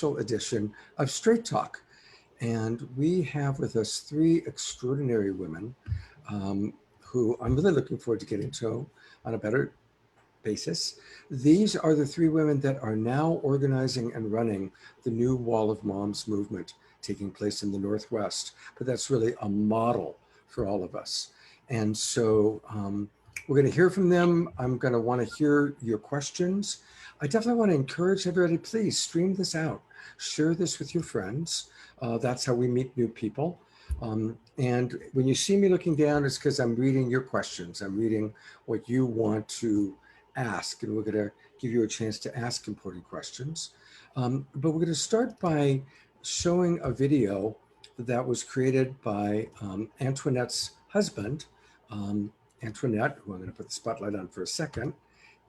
edition of Straight Talk. And we have with us three extraordinary women who I'm really looking forward to getting to know on a better basis. These are the three women that are now organizing and running the new Wall of Moms movement taking place in the Northwest. But that's really a model for all of us. And so we're going to hear from them. I'm going to want to hear your questions. I definitely want to encourage everybody, please stream this out. Share this with your friends. That's how we meet new people. And when you see me looking down, it's because I'm reading your questions. I'm reading what you want to ask, and we're going to give you a chance to ask important questions. But we're going to start by showing a video that was created by Antoinette's husband. Antoinette, who I'm going to put the spotlight on for a second,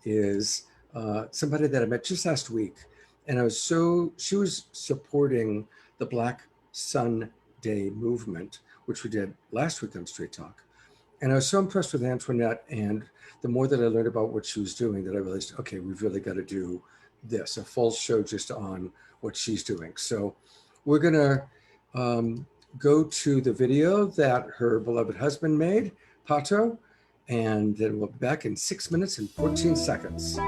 is somebody that I met just last week. And she was supporting the Black Sun Day movement, which we did last week on Straight Talk. And I was so impressed with Antoinette, and the more that I learned about what she was doing, that I realized, okay, we've really got to do this, a full show just on what she's doing. So we're gonna go to the video that her beloved husband made, Pato, and then we'll be back in 6 minutes and 14 seconds.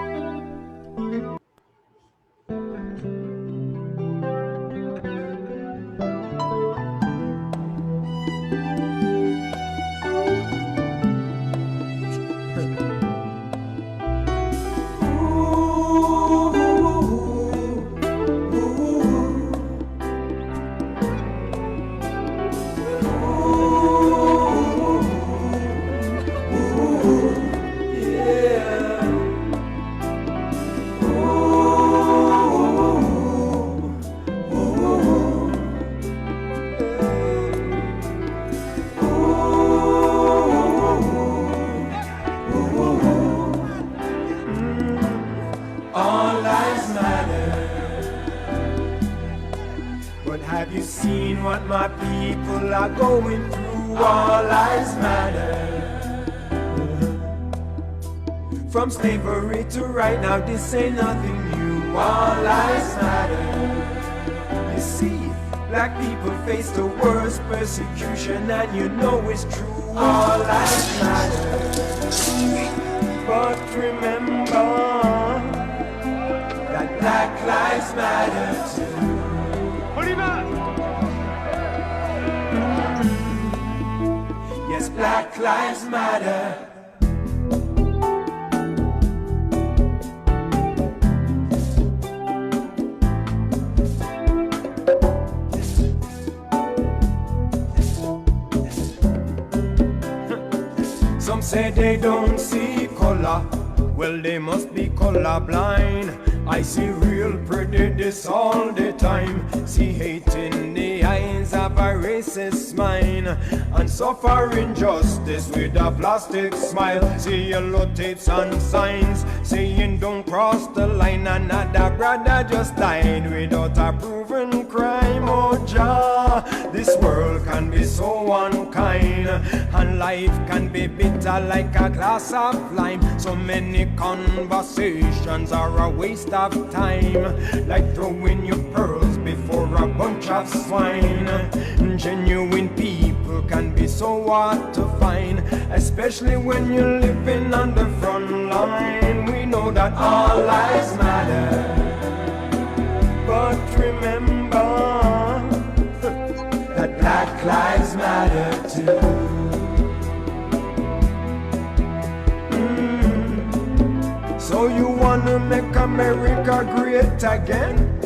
From slavery to right now, this ain't nothing new. All lives matter. You see, black people face the worst persecution, and you know it's true. All lives matter. But remember that black lives matter too. Yes, black lives matter. Some say they don't see color, well they must be colorblind. I see real prejudice all the time, see hate in the eyes of a racist mind, and suffer injustice with a plastic smile. See yellow tapes and signs saying don't cross the line. Another brother just died without a proven crime. Oh Jah, this world can be so unkind, and life can be bitter like a glass of lime. So many conversations are a waste of time, like throwing your pearls before a bunch of swine. Genuine people can be so hard to find, especially when you're living on the front line. We know that all lives matter, but remember that black lives matter too. So you wanna make America great again?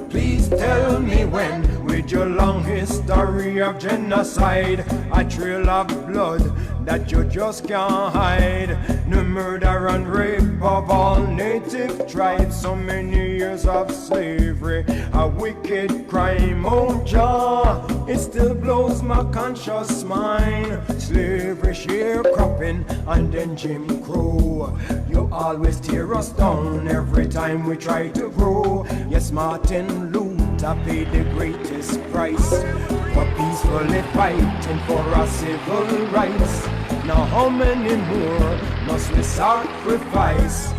Please tell me when, with your long history of genocide, a trail of blood that you just can't hide. The murder and rape of all native tribes, so many years of slavery, a wicked crime. Oh Jah, it still blows my conscious mind. Slavery, sharecropping, and then Jim Crow. You always tear us down every time we try to grow. Yes, Martin Luther paid the greatest price for peacefully fighting for our civil rights. Now how many more must we sacrifice?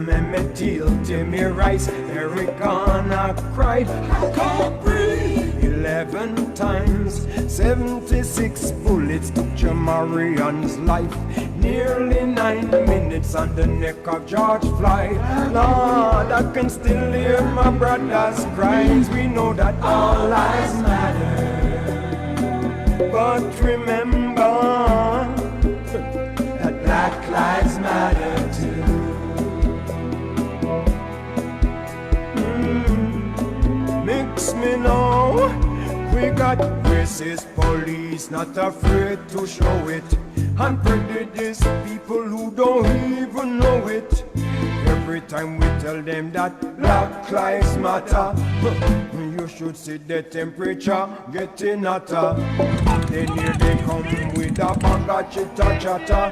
Emmett Till, Timmy Rice, Americana cried, I can't breathe. 11 times, 76 bullets took Jamarion's life. Nearly 9 minutes on the neck of George Floyd. Lord, I can still hear my brother's cries. We know that all lives matter, but remember that black lives matter too. Mix me now. We got racist police not afraid to show it, and prejudice people who don't even know it. Every time we tell them that black lives matter, you should see the temperature getting hotter. Then here they come with a bag of chitter chatter,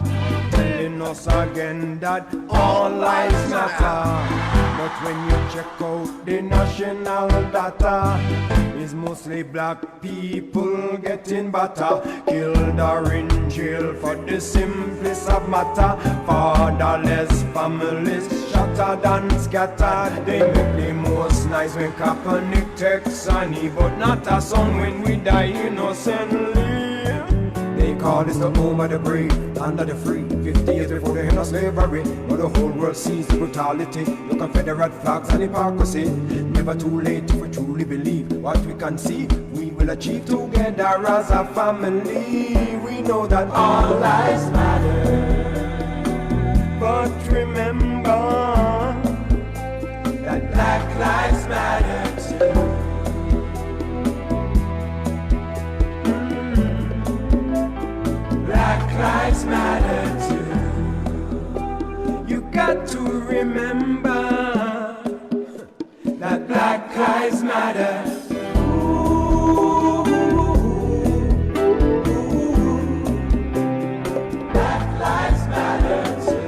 telling us again that all lives matter. But when you check out the national data, it's mostly black people getting better, killed or in jail for the simplest of matter. Fatherless families shattered and scattered. They make the most nice when Kaepernick takes honey, but not a song when we die innocently. They call this the home of the brave, land of the free. 50 years before the end of slavery, but the whole world sees the brutality, the Confederate flags and hypocrisy. Never too late if we truly believe what we can see. We will achieve together as a family. We know that all lives matter, but remember that black lives matter too. Black lives matter too. You got to remember that black lives matter. Ooh, black lives matter too.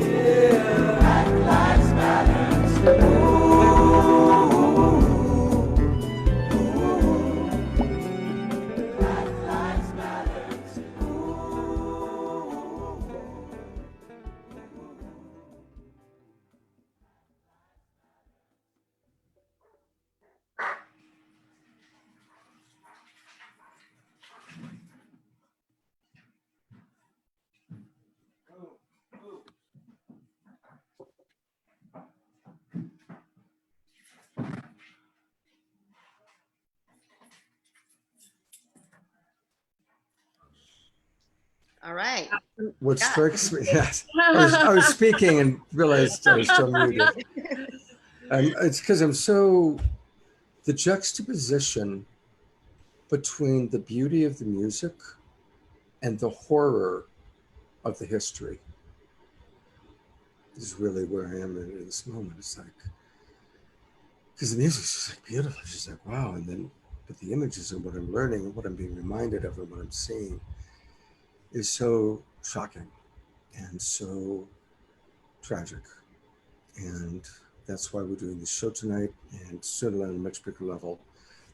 Yeah, black lives matter too. All right. What strikes me, yes, I was speaking and realized I was still muted. It's because I'm so, the juxtaposition between the beauty of the music and the horror of the history is really where I am in this moment. It's like, because the music's just like beautiful. It's just like, wow. And then, but the images and what I'm learning and what I'm being reminded of and what I'm seeing is so shocking and so tragic. And that's why we're doing this show tonight, and certainly on a much bigger level.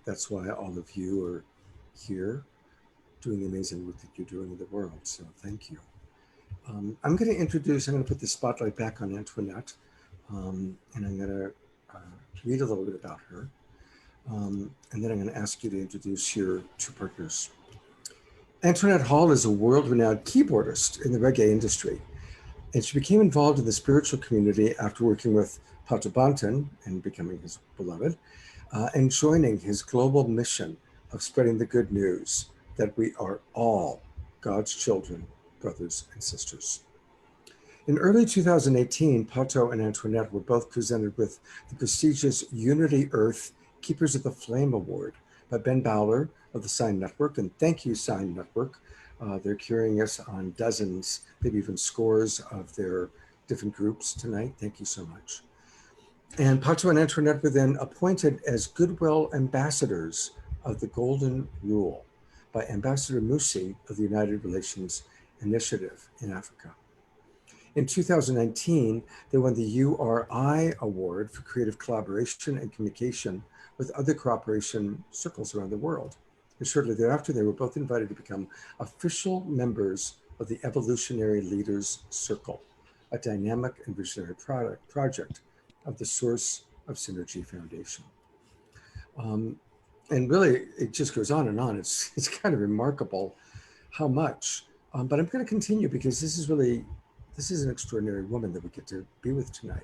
That's why all of you are here doing the amazing work that you're doing in the world. So thank you. I'm going to put the spotlight back on Antoinette, and I'm going to read a little bit about her. And then I'm going to ask you to introduce your two partners. Antoinette Hall is a world-renowned keyboardist in the reggae industry, and she became involved in the spiritual community after working with Pato Banton and becoming his beloved, and joining his global mission of spreading the good news that we are all God's children, brothers and sisters. In early 2018, Pato and Antoinette were both presented with the prestigious Unity Earth Keepers of the Flame Award by Ben Bowler of the Sign Network, and thank you, Sign Network. They're carrying us on dozens, maybe even scores of their different groups tonight. Thank you so much. And Pato and Antoinette were then appointed as Goodwill Ambassadors of the Golden Rule by Ambassador Musi of the United Relations Initiative in Africa. In 2019, they won the URI Award for Creative Collaboration and Communication with other cooperation circles around the world. And shortly thereafter, they were both invited to become official members of the Evolutionary Leaders Circle, a dynamic and visionary project of the Source of Synergy Foundation. Um, and really, it just goes on and on. It's kind of remarkable how much. But I'm going to continue because this is an extraordinary woman that we get to be with tonight.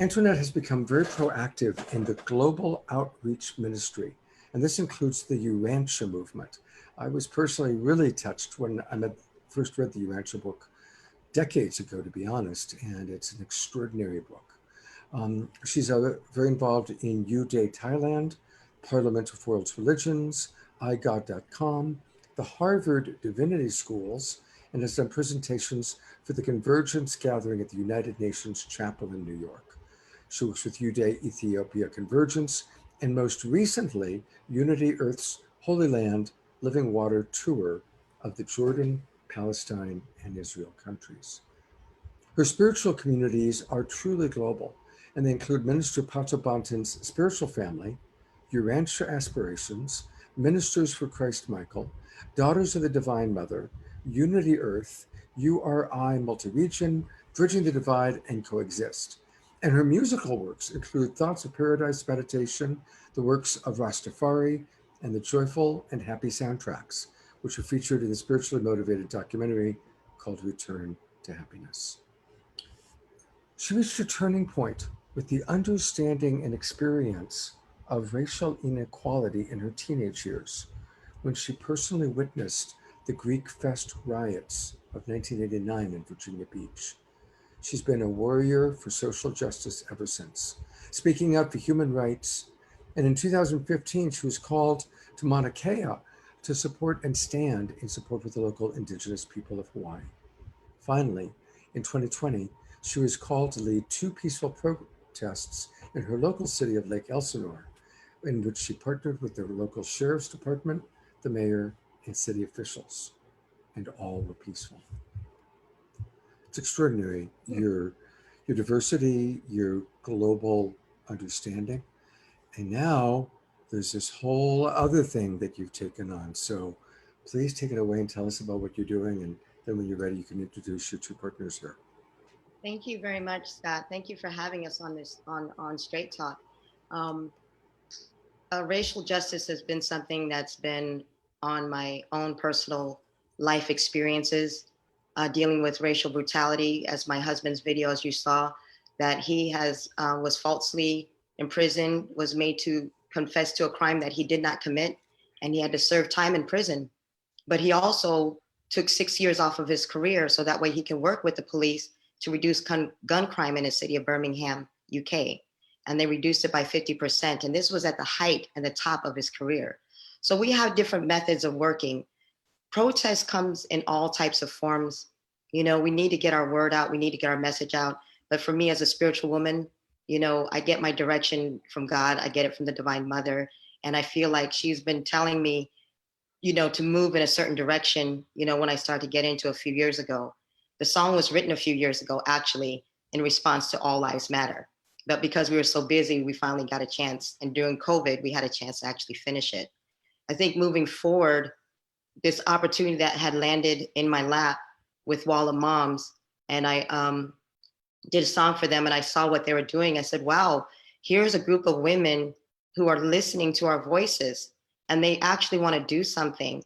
Antoinette has become very proactive in the global outreach ministry, and this includes the Urantia movement. I was personally really touched when first read the Urantia book decades ago, to be honest, and it's an extraordinary book. She's very involved in U-Day Thailand, Parliament of World Religions, iGod.com, the Harvard Divinity Schools, and has done presentations for the Convergence Gathering at the United Nations Chapel in New York. She works with U-Day Ethiopia Convergence, and most recently, Unity Earth's Holy Land Living Water Tour of the Jordan, Palestine, and Israel countries. Her spiritual communities are truly global, and they include Minister Pato Banton's spiritual family, Urantia Aspirations, Ministers for Christ Michael, Daughters of the Divine Mother, Unity Earth, URI Multi-Region, Bridging the Divide, and Coexist. And her musical works include Thoughts of Paradise Meditation, the works of Rastafari, and the Joyful and Happy soundtracks, which are featured in the spiritually motivated documentary called Return to Happiness. She reached a turning point with the understanding and experience of racial inequality in her teenage years, when she personally witnessed the Greek Fest riots of 1989 in Virginia Beach. She's been a warrior for social justice ever since, speaking out for human rights. And in 2015, she was called to Mauna Kea to support and stand in support with the local indigenous people of Hawaii. Finally, in 2020, she was called to lead 2 peaceful protests in her local city of Lake Elsinore, in which she partnered with the local sheriff's department, the mayor, and city officials, and all were peaceful. It's extraordinary, your diversity, your global understanding. And now there's this whole other thing that you've taken on. So please take it away and tell us about what you're doing. And then when you're ready, you can introduce your 2 partners here. Thank you very much, Scott. Thank you for having us on this on Straight Talk. Racial justice has been something that's been on my own personal life experiences, dealing with racial brutality. As my husband's video, as you saw, that he has was falsely imprisoned, was made to confess to a crime that he did not commit, and he had to serve time in prison. But he also took 6 years off of his career so that way he can work with the police to reduce gun crime in the city of Birmingham, UK. And they reduced it by 50%. And this was at the height and the top of his career. So we have different methods of working. Protest comes in all types of forms. You know, we need to get our word out. We need to get our message out. But for me as a spiritual woman, you know, I get my direction from God. I get it from the Divine Mother. And I feel like she's been telling me, you know, to move in a certain direction, you know, when I started to get into a few years ago. The song was written a few years ago, actually, in response to All Lives Matter. But because we were so busy, we finally got a chance. And during COVID, we had a chance to actually finish it. I think moving forward, this opportunity that had landed in my lap with Wall of Moms, and I did a song for them and I saw what they were doing. I said, wow, here's a group of women who are listening to our voices and they actually want to do something.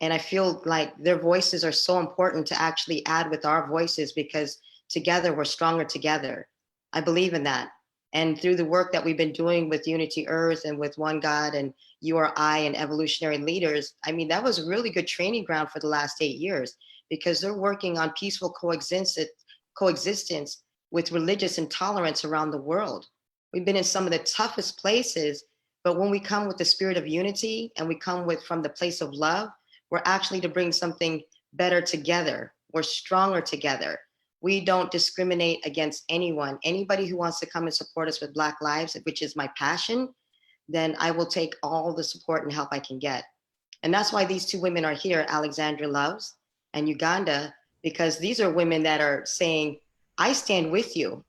And I feel like their voices are so important to actually add with our voices because together we're stronger together. I believe in that. And through the work that we've been doing with Unity Earth and with One God and URI and Evolutionary Leaders, I mean, that was a really good training ground for the last 8 years because they're working on peaceful coexistence with religious intolerance around the world. We've been in some of the toughest places, but when we come with the spirit of unity and we come from the place of love, we're actually to bring something better together. We're stronger together. We don't discriminate against anyone. Anybody who wants to come and support us with Black Lives, which is my passion, then I will take all the support and help I can get. And that's why these 2 women are here, Alexandra Loves and Uganda, because these are women that are saying, I stand with you.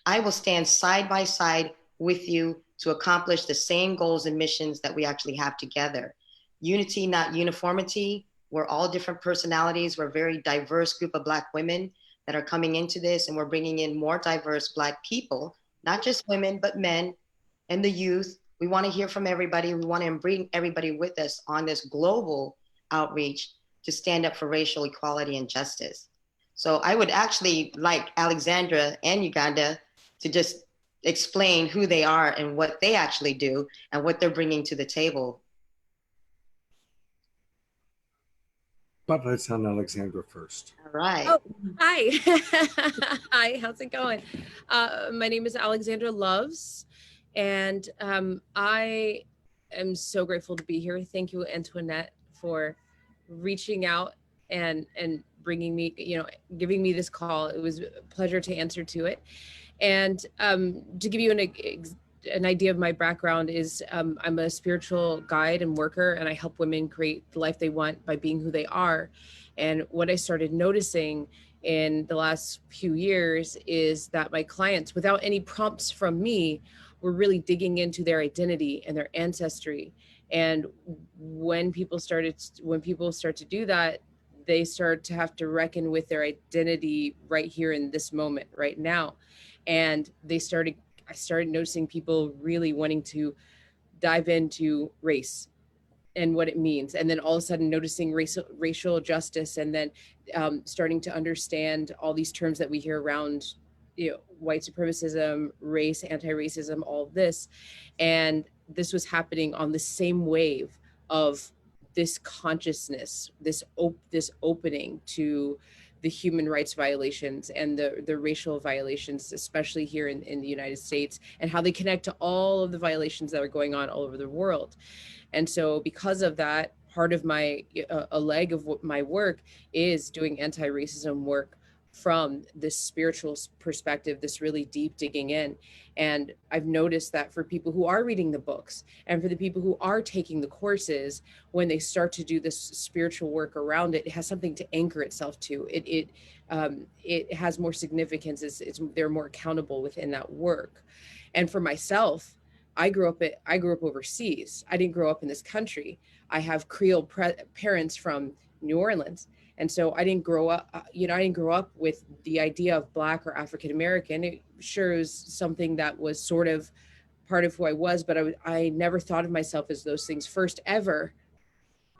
I will stand side by side with you to accomplish the same goals and missions that we actually have together. Unity, not uniformity. We're all different personalities. We're a very diverse group of Black women, that are coming into this, and we're bringing in more diverse Black people, not just women, but men and the youth. We want to hear from everybody. We want to bring everybody with us on this global outreach to stand up for racial equality and justice. So I would actually like Alexandra and Uganda to just explain who they are and what they actually do and what they're bringing to the table. But let's on Alexandra first. All right. Oh, hi. Hi, how's it going? My name is Alexandra Loves, and I am so grateful to be here. Thank you, Antoinette, for reaching out and bringing me, giving me this call. It was a pleasure to answer to it. And to give you an idea of my background is I'm a spiritual guide and worker, and I help women create the life they want by being who they are. And what I started noticing in the last few years is that my clients, without any prompts from me, were really digging into their identity and their ancestry. And when people start to do that, they start to have to reckon with their identity right here in this moment, right now. And I started noticing people really wanting to dive into race and what it means, and then all of a sudden noticing racial justice, and then starting to understand all these terms that we hear around, white supremacism, race, anti-racism, all of this. And this was happening on the same wave of this consciousness, this opening to the human rights violations and the racial violations, especially here in the United States, and how they connect to all of the violations that are going on all over the world. And so because of that, part of a leg of my work is doing anti-racism work from this spiritual perspective, this really deep digging in. And I've noticed that for people who are reading the books and for the people who are taking the courses, when they start to do this spiritual work around it, it has something to anchor itself to. It has more significance. They're more accountable within that work. And for myself, I grew up overseas. I didn't grow up in this country. I have Creole parents from New Orleans. And so I didn't grow up with the idea of Black or African American. It sure is something that was sort of part of who I was, but I never thought of myself as those things first ever.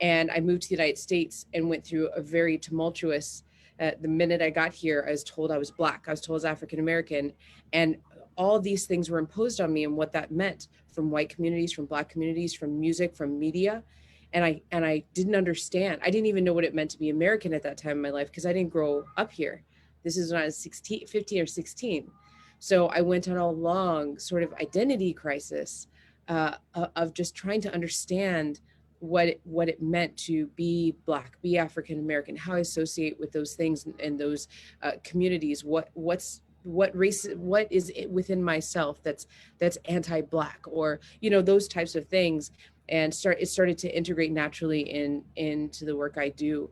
And I moved to the United States and went through a very tumultuous, the minute I got here, I was told I was Black, I was told I was African American. And all these things were imposed on me, and what that meant from white communities, from Black communities, from music, from media. And I didn't understand. I didn't even know what it meant to be American at that time in my life, because I didn't grow up here. This is when I was 15 or 16. So I went on a long sort of identity crisis of just trying to understand what it meant to be Black, be African American, how I associate with those things and those communities, what is it within myself that's anti-Black, or those types of things. And it started to integrate naturally into the work I do.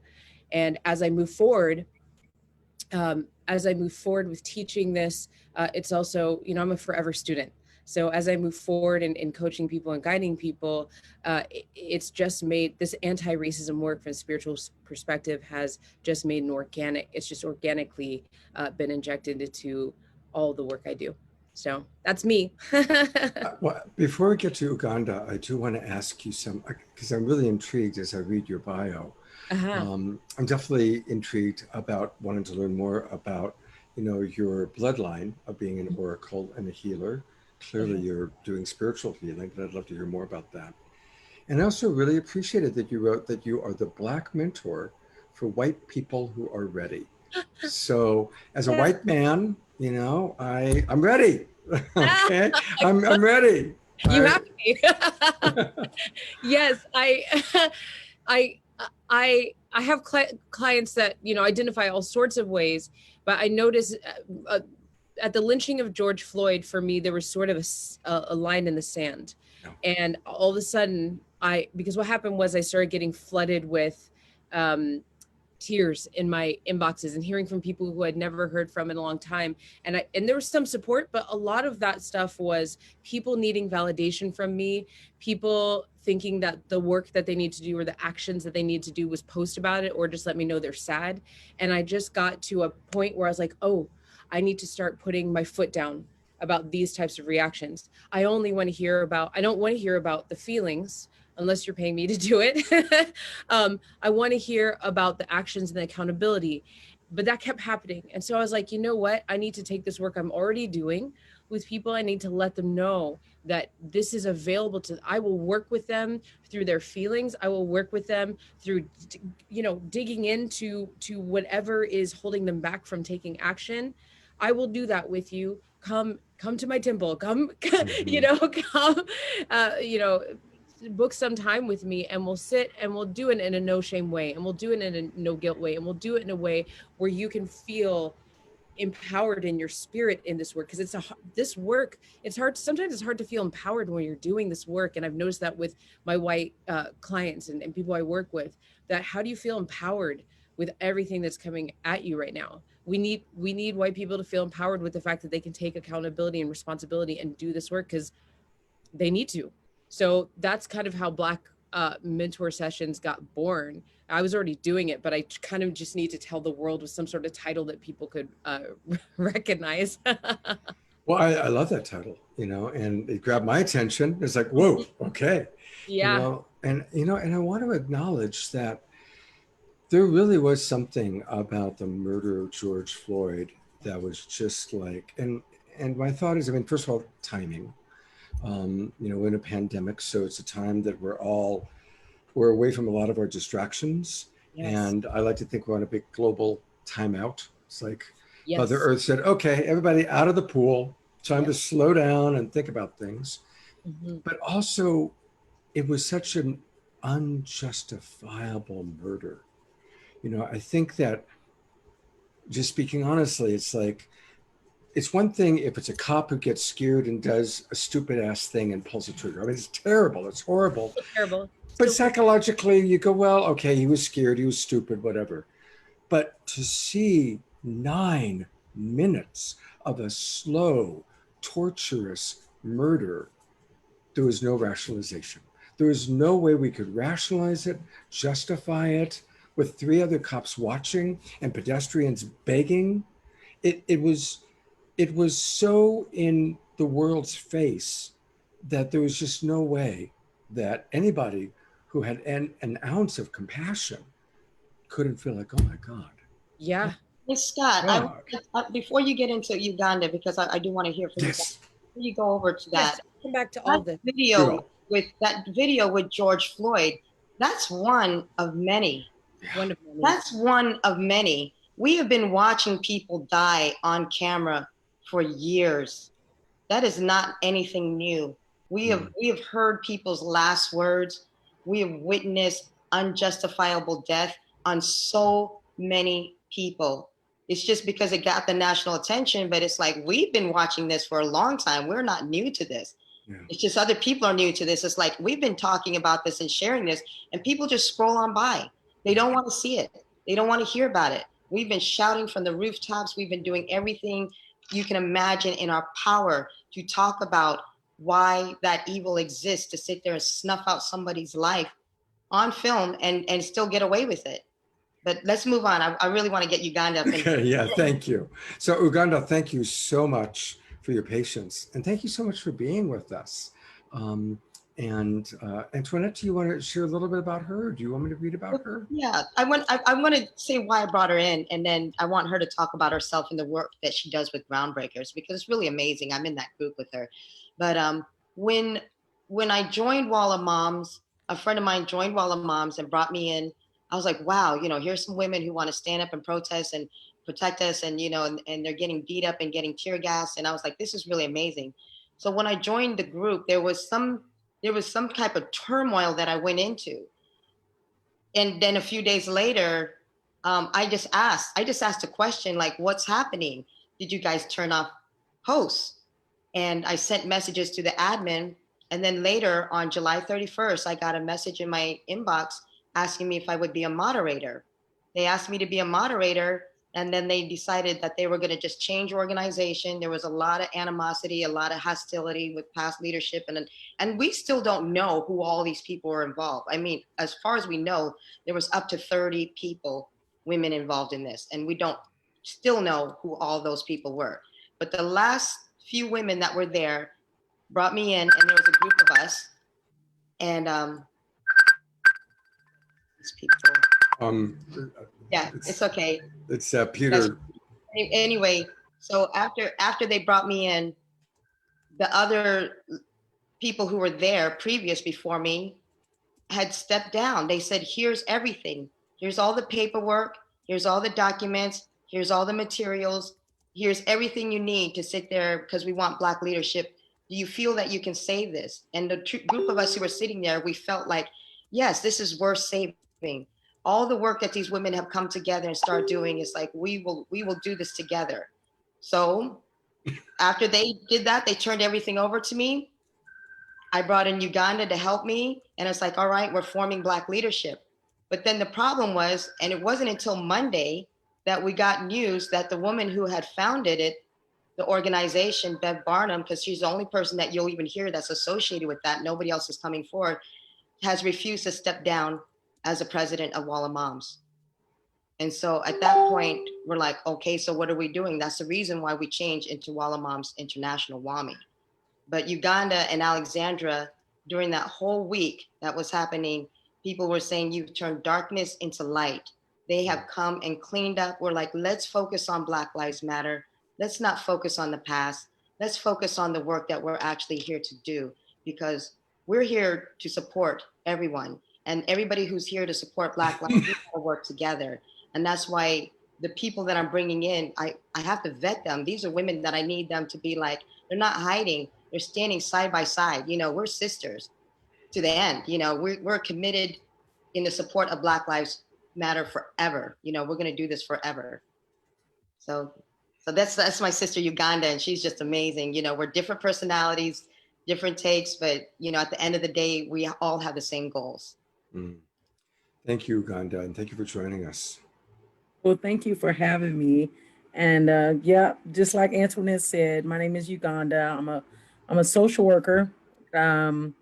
And as I move forward with teaching this, it's also, I'm a forever student. So as I move forward in coaching people and guiding people, it's just made this anti-racism work from a spiritual perspective has just made it's just organically been injected into all the work I do. So that's me. Well, before we get to Uganda, I do want to ask you because I'm really intrigued as I read your bio. I'm definitely intrigued about wanting to learn more about, your bloodline of being an oracle and a healer. Clearly, you're doing spiritual healing, but I'd love to hear more about that. And I also really appreciated that you wrote that you are the Black mentor for white people who are ready. So as a white man, I'm ready. Okay, I'm ready. You have to be. Yes, I have clients that identify all sorts of ways, but I noticed at the lynching of George Floyd, for me, there was sort of a line in the sand. Yeah. And all of a sudden, because what happened was I started getting flooded with tears in my inboxes and hearing from people who I'd never heard from in a long time. And there was some support, but a lot of that stuff was people needing validation from me, people thinking that the work that they need to do or the actions that they need to do was post about it or just let me know they're sad. And I just got to a point where I was like, oh, I need to start putting my foot down about these types of reactions. I don't want to hear about the feelings unless you're paying me to do it. I want to hear about the actions and the accountability, but that kept happening. And so I was like, you know what? I need to take this work I'm already doing with people. I need to let them know that this is available to, I will work with them through their feelings. I will work with them through, digging into whatever is holding them back from taking action. I will do that with you. Come to my temple, come, come, book some time with me and we'll sit and we'll do it in a no shame way. And we'll do it in a no guilt way. And we'll do it in a way where you can feel empowered in your spirit in this work. Cause this work, it's hard. Sometimes it's hard to feel empowered when you're doing this work. And I've noticed that with my white clients and people I work with, that how do you feel empowered with everything that's coming at you right now? We need white people to feel empowered with the fact that they can take accountability and responsibility and do this work because they need to. So that's kind of how Black Mentor Sessions got born. I was already doing it, but I kind of just need to tell the world with some sort of title that people could recognize. Well, I love that title, and it grabbed my attention. It's like, whoa, okay. Yeah. And I want to acknowledge that there really was something about the murder of George Floyd that was just like, and my thought is, first of all, timing. We're in a pandemic, so it's a time that we're away from a lot of our distractions. Yes. And I like to think we're on a big global timeout. It's like Mother Earth said, okay, everybody out of the pool, time to slow down and think about things. Mm-hmm. But also, it was such an unjustifiable murder. I think that, just speaking honestly, it's like, it's one thing if it's a cop who gets scared and does a stupid ass thing and pulls a trigger. It's terrible. It's horrible. It's terrible. But psychologically, you go, well, okay, he was scared, he was stupid, whatever. But to see 9 minutes of a slow, torturous murder, there was no rationalization. There was no way we could rationalize it, justify it, with 3 other cops watching and pedestrians begging. It was so in the world's face that there was just no way that anybody who had an ounce of compassion couldn't feel like, oh my God. Yeah. Hey, Scott, before you get into Uganda, because I do want to hear from you. Before you go over to that. Come back to all this. Video with George Floyd, that's one of many. That's one of many. We have been watching people die on camera for years. That is not anything new. We have heard people's last words. We have witnessed unjustifiable death on so many people. It's just because it got the national attention, but it's like, we've been watching this for a long time. We're not new to this. Yeah. It's just other people are new to this. It's like, we've been talking about this and sharing this, and people just scroll on by. They don't want to see it. They don't want to hear about it. We've been shouting from the rooftops. We've been doing everything you can imagine in our power to talk about why that evil exists, to sit there and snuff out somebody's life on film and still get away with it. But let's move on. I really want to get Uganda up. Okay, yeah, thank you. So Uganda, thank you so much for your patience. And thank you so much for being with us. And Antoinette, do you want to share a little bit about her? Do you want me to read about her? Yeah, I want to say why I brought her in, and then I want her to talk about herself and the work that she does with Groundbreakers, because it's really amazing. I'm in that group with her. But when I joined Wall of Moms, a friend of mine joined Wall of Moms and brought me in. I was like, wow, here's some women who want to stand up and protest and protect us, and and they're getting beat up and getting tear gas, and I was like, this is really amazing. So when I joined the group, there was some type of turmoil that I went into. And then a few days later, I just asked a question like, what's happening? Did you guys turn off hosts? And I sent messages to the admin. And then later on July 31st, I got a message in my inbox asking me if I would be a moderator. they asked me to be a moderator, and then they decided that they were going to just change organization. There was a lot of animosity, a lot of hostility with past leadership, and we still don't know who all these people were involved. I mean, as far as we know, there was up to 30 people, women involved in this, and we don't still know who all those people were. But the last few women that were there brought me in, and there was a group of us, and these people. Yeah, it's okay. It's Peter. Anyway, so after they brought me in, the other people who were there previous before me had stepped down. They said, here's everything. Here's all the paperwork. Here's all the documents. Here's all the materials. Here's everything you need to sit there because we want Black leadership. Do you feel that you can save this? And the group of us who were sitting there, we felt like, yes, this is worth saving. All the work that these women have come together and start doing is like, we will do this together. So after they did that, they turned everything over to me. I brought in Uganda to help me. And it's like, all right, we're forming Black leadership. But then the problem was, and it wasn't until Monday that we got news that the woman who had founded it, the organization, Bev Barnum, because she's the only person that you'll even hear that's associated with that, nobody else is coming forward, has refused to step down as a president of Walla Moms. And so at that point, we're like, okay, so what are we doing? That's the reason why we changed into Walla Moms International, WAMI. But Uganda and Alexandra, during that whole week that was happening, people were saying, you've turned darkness into light. They have come and cleaned up. We're like, let's focus on Black Lives Matter. Let's not focus on the past. Let's focus on the work that we're actually here to do, because we're here to support everyone. And everybody who's here to support Black lives, we gotta work together. And that's why the people that I'm bringing in, I have to vet them. These are women that I need them to be like, they're not hiding. They're standing side by side. You know, we're sisters to the end. You know, we're committed in the support of Black Lives Matter forever. You know, we're going to do this forever. So that's my sister Uganda, and she's just amazing. You know, we're different personalities, different takes, but you know, at the end of the day, we all have the same goals. Thank you, Uganda, and thank you for joining us. Well, thank you for having me. And yeah, just like Antoinette said, my name is Uganda. I'm a social worker, and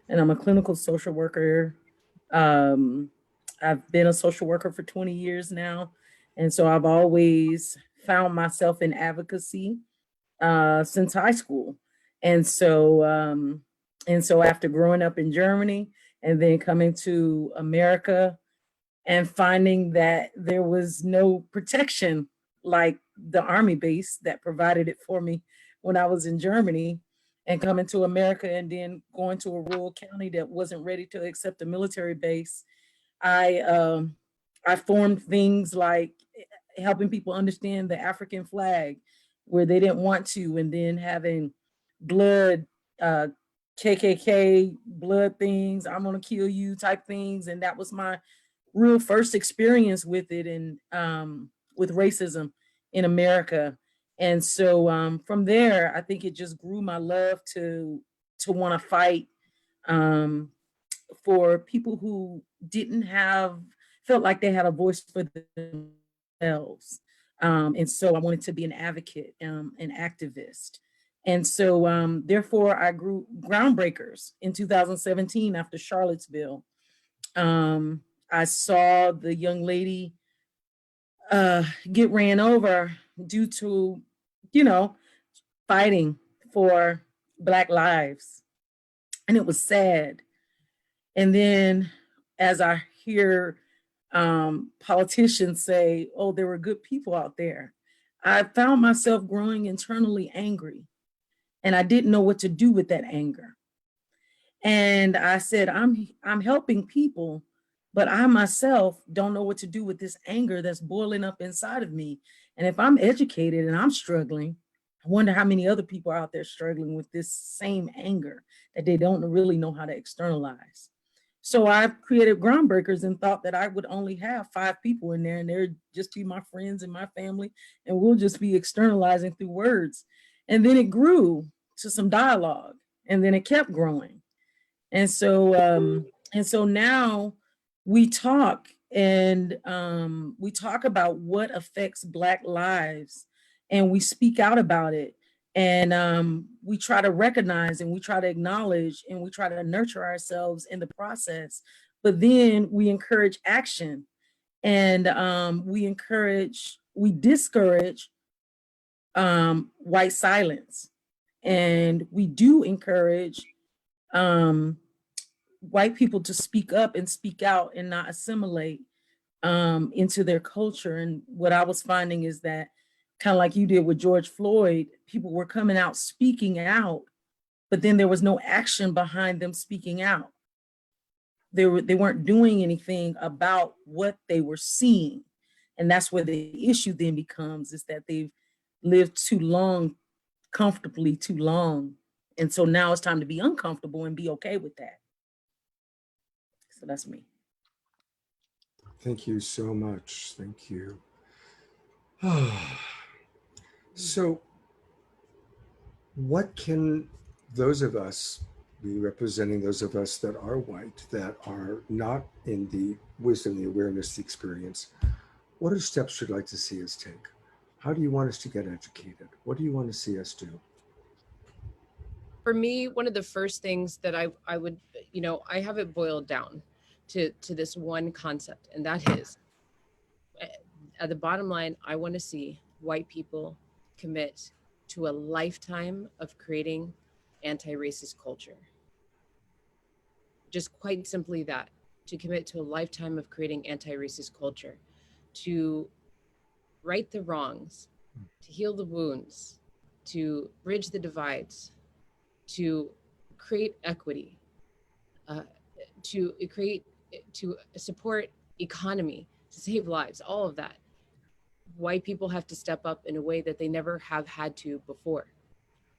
I'm a clinical social worker. I've been a social worker for 20 years now, and so I've always found myself in advocacy since high school. And so after growing up in Germany and then coming to America and finding that there was no protection like the Army base that provided it for me when I was in Germany, and coming to America and then going to a rural county that wasn't ready to accept a military base, I formed things like helping people understand the African flag where they didn't want to, and then having blood, KKK blood things, I'm gonna kill you type things. And that was my real first experience with it, and with racism in America. And so from there, I think it just grew my love to want to fight for people who felt like they had a voice for themselves. And so I wanted to be an advocate, an activist. And so therefore I grew Groundbreakers in 2017 after Charlottesville. I saw the young lady get ran over due to, fighting for Black lives. And it was sad. And then as I hear politicians say, oh, there were good people out there, I found myself growing internally angry. And I didn't know what to do with that anger. And I said, I'm helping people, but I myself don't know what to do with this anger that's boiling up inside of me. And if I'm educated and I'm struggling, I wonder how many other people are out there struggling with this same anger that they don't really know how to externalize. So I created Groundbreakers and thought that I would only have 5 people in there, and they're just be my friends and my family, and we'll just be externalizing through words. And then it grew to some dialogue, and then it kept growing. And so now we talk we talk about what affects Black lives, and we speak out about it. And we try to recognize, and we try to acknowledge, and we try to nurture ourselves in the process. But then we encourage action, and we discourage white silence. And we do encourage white people to speak up and speak out and not assimilate into their culture. And what I was finding is that, kind of like you did with George Floyd, people were coming out speaking out, but then there was no action behind them speaking out. They weren't doing anything about what they were seeing. And that's where the issue then becomes, is that they've lived too long, comfortably too long. And so now it's time to be uncomfortable and be okay with that. So that's me. Thank you so much. Thank you. So what can those of us be representing, those of us that are white, that are not in the wisdom, the awareness, the experience? What are steps you'd like to see us take? How do you want us to get educated? What do you want to see us do? For me, one of the first things that I would, I have it boiled down to this one concept, and that is, at the bottom line, I want to see white people commit to a lifetime of creating anti-racist culture. Just quite simply that, to commit to a lifetime of creating anti-racist culture, to right the wrongs, to heal the wounds, to bridge the divides, to create equity, to support economy, to save lives, all of that. White people have to step up in a way that they never have had to before.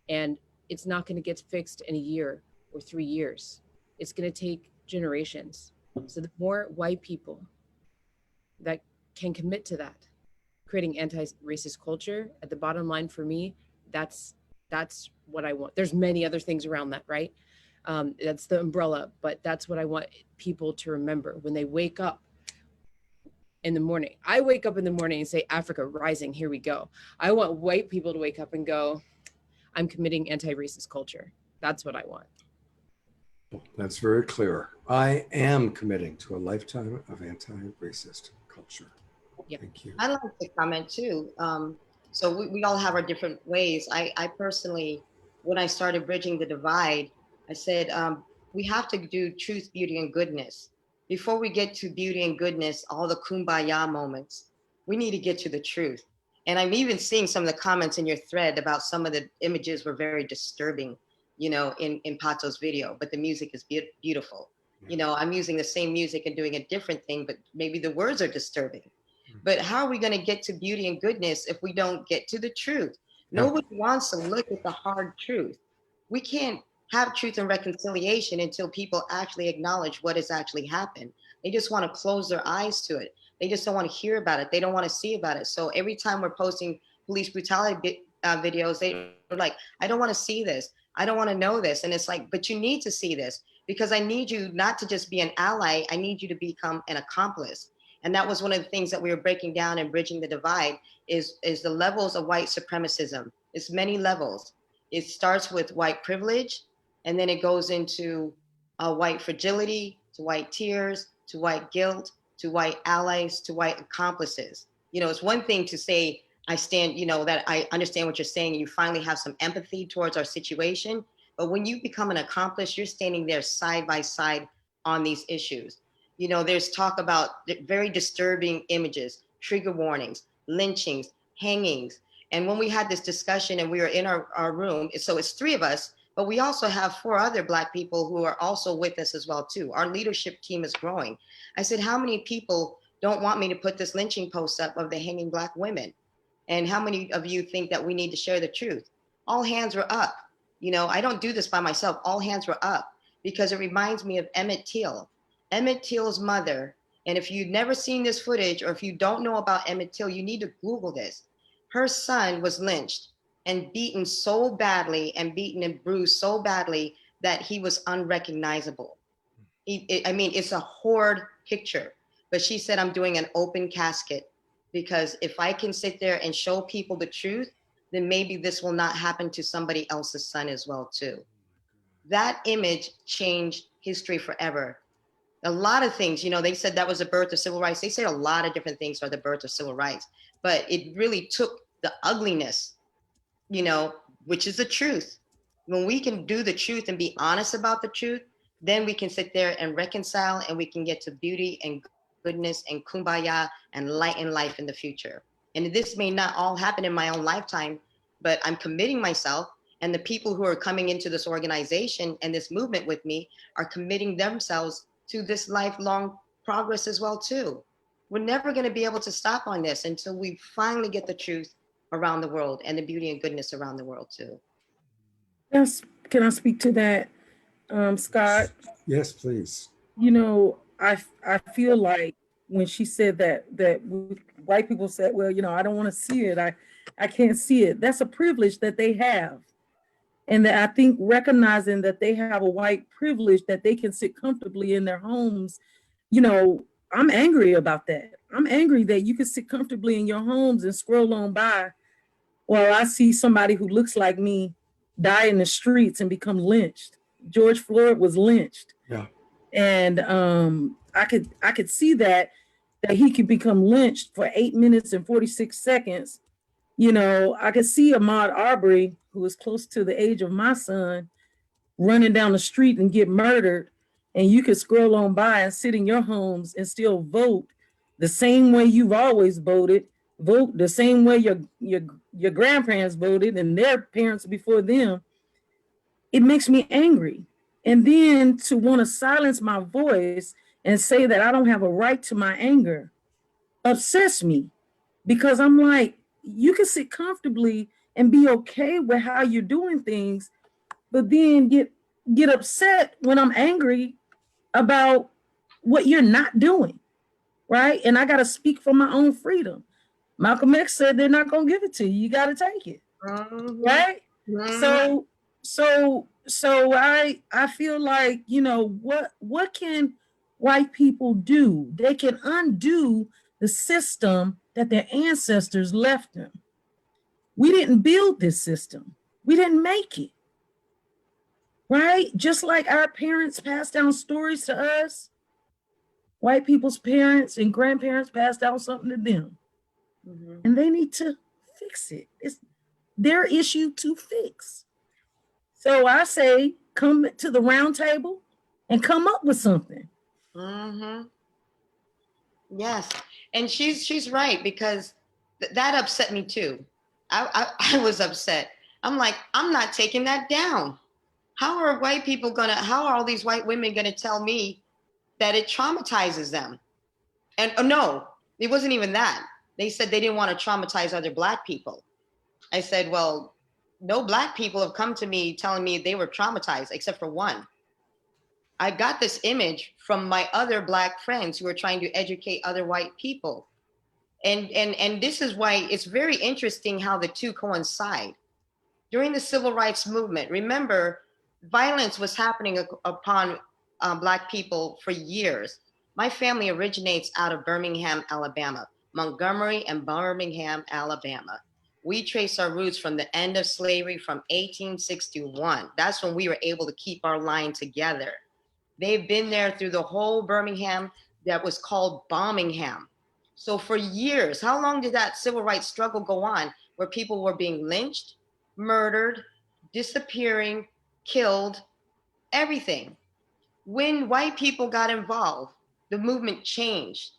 And it's not going to get fixed in a year or 3 years. It's going to take generations. So the more white people that can commit to that, creating anti-racist culture, at the bottom line for me, that's what I want. There's many other things around that, right? That's the umbrella, but that's what I want people to remember when they wake up in the morning. I wake up in the morning and say, Africa rising, here we go. I want white people to wake up and go, I'm committing anti-racist culture. That's what I want. That's very clear. I am committing to a lifetime of anti-racist culture. Yeah. Thank you. I'd like to comment too. So we all have our different ways. I personally, when I started Bridging the Divide, I said, we have to do truth, beauty, and goodness. Before we get to beauty and goodness, all the kumbaya moments, we need to get to the truth. And I'm even seeing some of the comments in your thread about some of the images were very disturbing, in Pato's video, but the music is beautiful. I'm using the same music and doing a different thing, but maybe the words are disturbing. But how are we going to get to beauty and goodness if we don't get to the truth? Nobody wants to look at the hard truth. We can't have truth and reconciliation until people actually acknowledge what has actually happened. They just want to close their eyes to it. They just don't want to hear about it. They don't want to see about it. So every time we're posting police brutality videos, they're like, I don't want to see this. I don't want to know this. And it's like, but you need to see this, because I need you not to just be an ally. I need you to become an accomplice. And that was one of the things that we were breaking down and Bridging the Divide is the levels of white supremacism. It's many levels. It starts with white privilege, and then it goes into white fragility, to white tears, to white guilt, to white allies, to white accomplices. It's one thing to say, I stand, that I understand what you're saying, and you finally have some empathy towards our situation. But when you become an accomplice, you're standing there side by side on these issues. There's talk about very disturbing images, trigger warnings, lynchings, hangings. And when we had this discussion and we were in our room, so it's 3 of us, but we also have 4 other Black people who are also with us as well too. Our leadership team is growing. I said, how many people don't want me to put this lynching post up of the hanging Black women? And how many of you think that we need to share the truth? All hands were up. I don't do this by myself. All hands were up because it reminds me of Emmett Till. Emmett Till's mother, and if you've never seen this footage or if you don't know about Emmett Till, you need to Google this. Her son was lynched and beaten so badly and beaten and bruised so badly that he was unrecognizable. It's a horrid picture. But she said, I'm doing an open casket because if I can sit there and show people the truth, then maybe this will not happen to somebody else's son as well too. That image changed history forever. A lot of things, they said that was the birth of civil rights. They said a lot of different things are the birth of civil rights, but it really took the ugliness, which is the truth. When we can do the truth and be honest about the truth, then we can sit there and reconcile, and we can get to beauty and goodness and kumbaya and light in life in the future. And this may not all happen in my own lifetime, but I'm committing myself, and the people who are coming into this organization and this movement with me are committing themselves to this lifelong progress as well too. We're never going to be able to stop on this until we finally get the truth around the world and the beauty and goodness around the world too. Yes, can I speak to that, Scott? Yes, please. I feel like when she said that white people said, well, I don't want to see it. I can't see it. That's a privilege that they have. And that I think recognizing that they have a white privilege that they can sit comfortably in their homes, I'm angry about that. I'm angry that you can sit comfortably in your homes and scroll on by while I see somebody who looks like me die in the streets and become lynched. George Floyd was lynched. Yeah. And I could see that he could become lynched for 8 minutes and 46 seconds. I could see Ahmaud Arbery, who is close to the age of my son, running down the street and get murdered. And you could scroll on by and sit in your homes and still vote the same way you've always voted, vote the same way your grandparents voted and their parents before them. It makes me angry. And then to want to silence my voice and say that I don't have a right to my anger upsets me, because I'm like, you can sit comfortably and be okay with how you're doing things, but then get upset when I'm angry about what you're not doing, right? And I got to speak for my own freedom. Malcolm X said they're not going to give it to you. You got to take it, right? So I feel like, what can white people do? They can undo the system that their ancestors left them. We didn't build this system. We didn't make it, right? Just like our parents passed down stories to us, white people's parents and grandparents passed down something to them. Mm-hmm. And they need to fix it. It's their issue to fix. So I say, come to the round table and come up with something. Mm-hmm. Yes. And she's right, because that upset me too. I was upset. I'm like, I'm not taking that down. How are all these white women gonna tell me that it traumatizes them? And no, it wasn't even that. They said they didn't want to traumatize other Black people. I said, well, no Black people have come to me telling me they were traumatized, except for one. I got this image from my other Black friends who are trying to educate other white people. And this is why it's very interesting how the two coincide. During the civil rights movement, remember, violence was happening upon Black people for years. My family originates out of Birmingham, Alabama, Montgomery and Birmingham, Alabama. We trace our roots from the end of slavery from 1861. That's when we were able to keep our line together. They've been there through the whole Birmingham that was called Birmingham. So for years, how long did that civil rights struggle go on, where people were being lynched, murdered, disappearing, killed, everything? When white people got involved, the movement changed.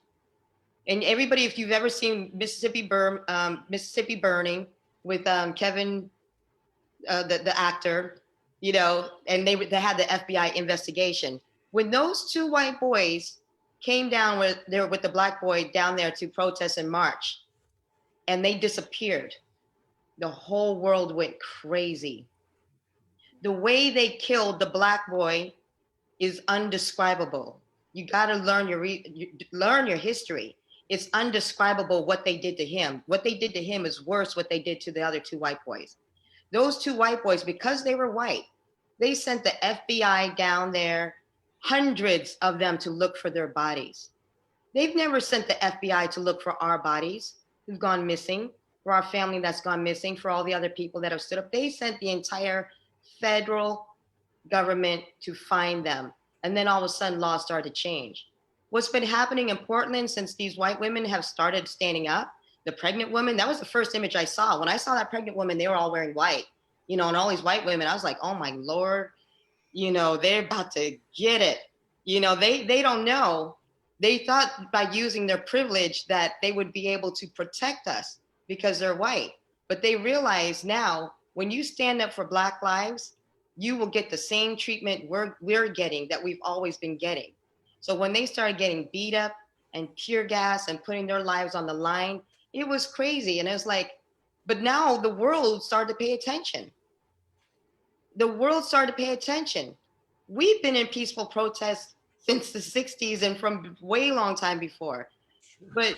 And everybody, if you've ever seen Mississippi Burning with Kevin, the actor, and they had the FBI investigation. When those two white boys came down with the Black boy down there to protest and march, and they disappeared, the whole world went crazy. The way they killed the Black boy is undescribable. You got to learn your history. It's undescribable what they did to him. What they did to him is worse what they did to the other two white boys. Those two white boys, because they were white, they sent the FBI down there, hundreds of them, to look for their bodies. They've never sent the FBI to look for our bodies who've gone missing, for our family that's gone missing, for all the other people that have stood up. They sent the entire federal government to find them. And then all of a sudden, laws started to change. What's been happening in Portland since these white women have started standing up, the pregnant woman, that was the first image I saw. When I saw that pregnant woman, they were all wearing white, you know, and all these white women, I was like, oh my Lord, you know, they're about to get it. You know, they don't know. They thought by using their privilege that they would be able to protect us because they're white. But they realize now when you stand up for Black lives, you will get the same treatment we're getting that we've always been getting. So when they started getting beat up and tear gas and putting their lives on the line, it was crazy. And it was like, but now the world started to pay attention. The world started to pay attention. We've been in peaceful protests since the 60s and from way long time before. But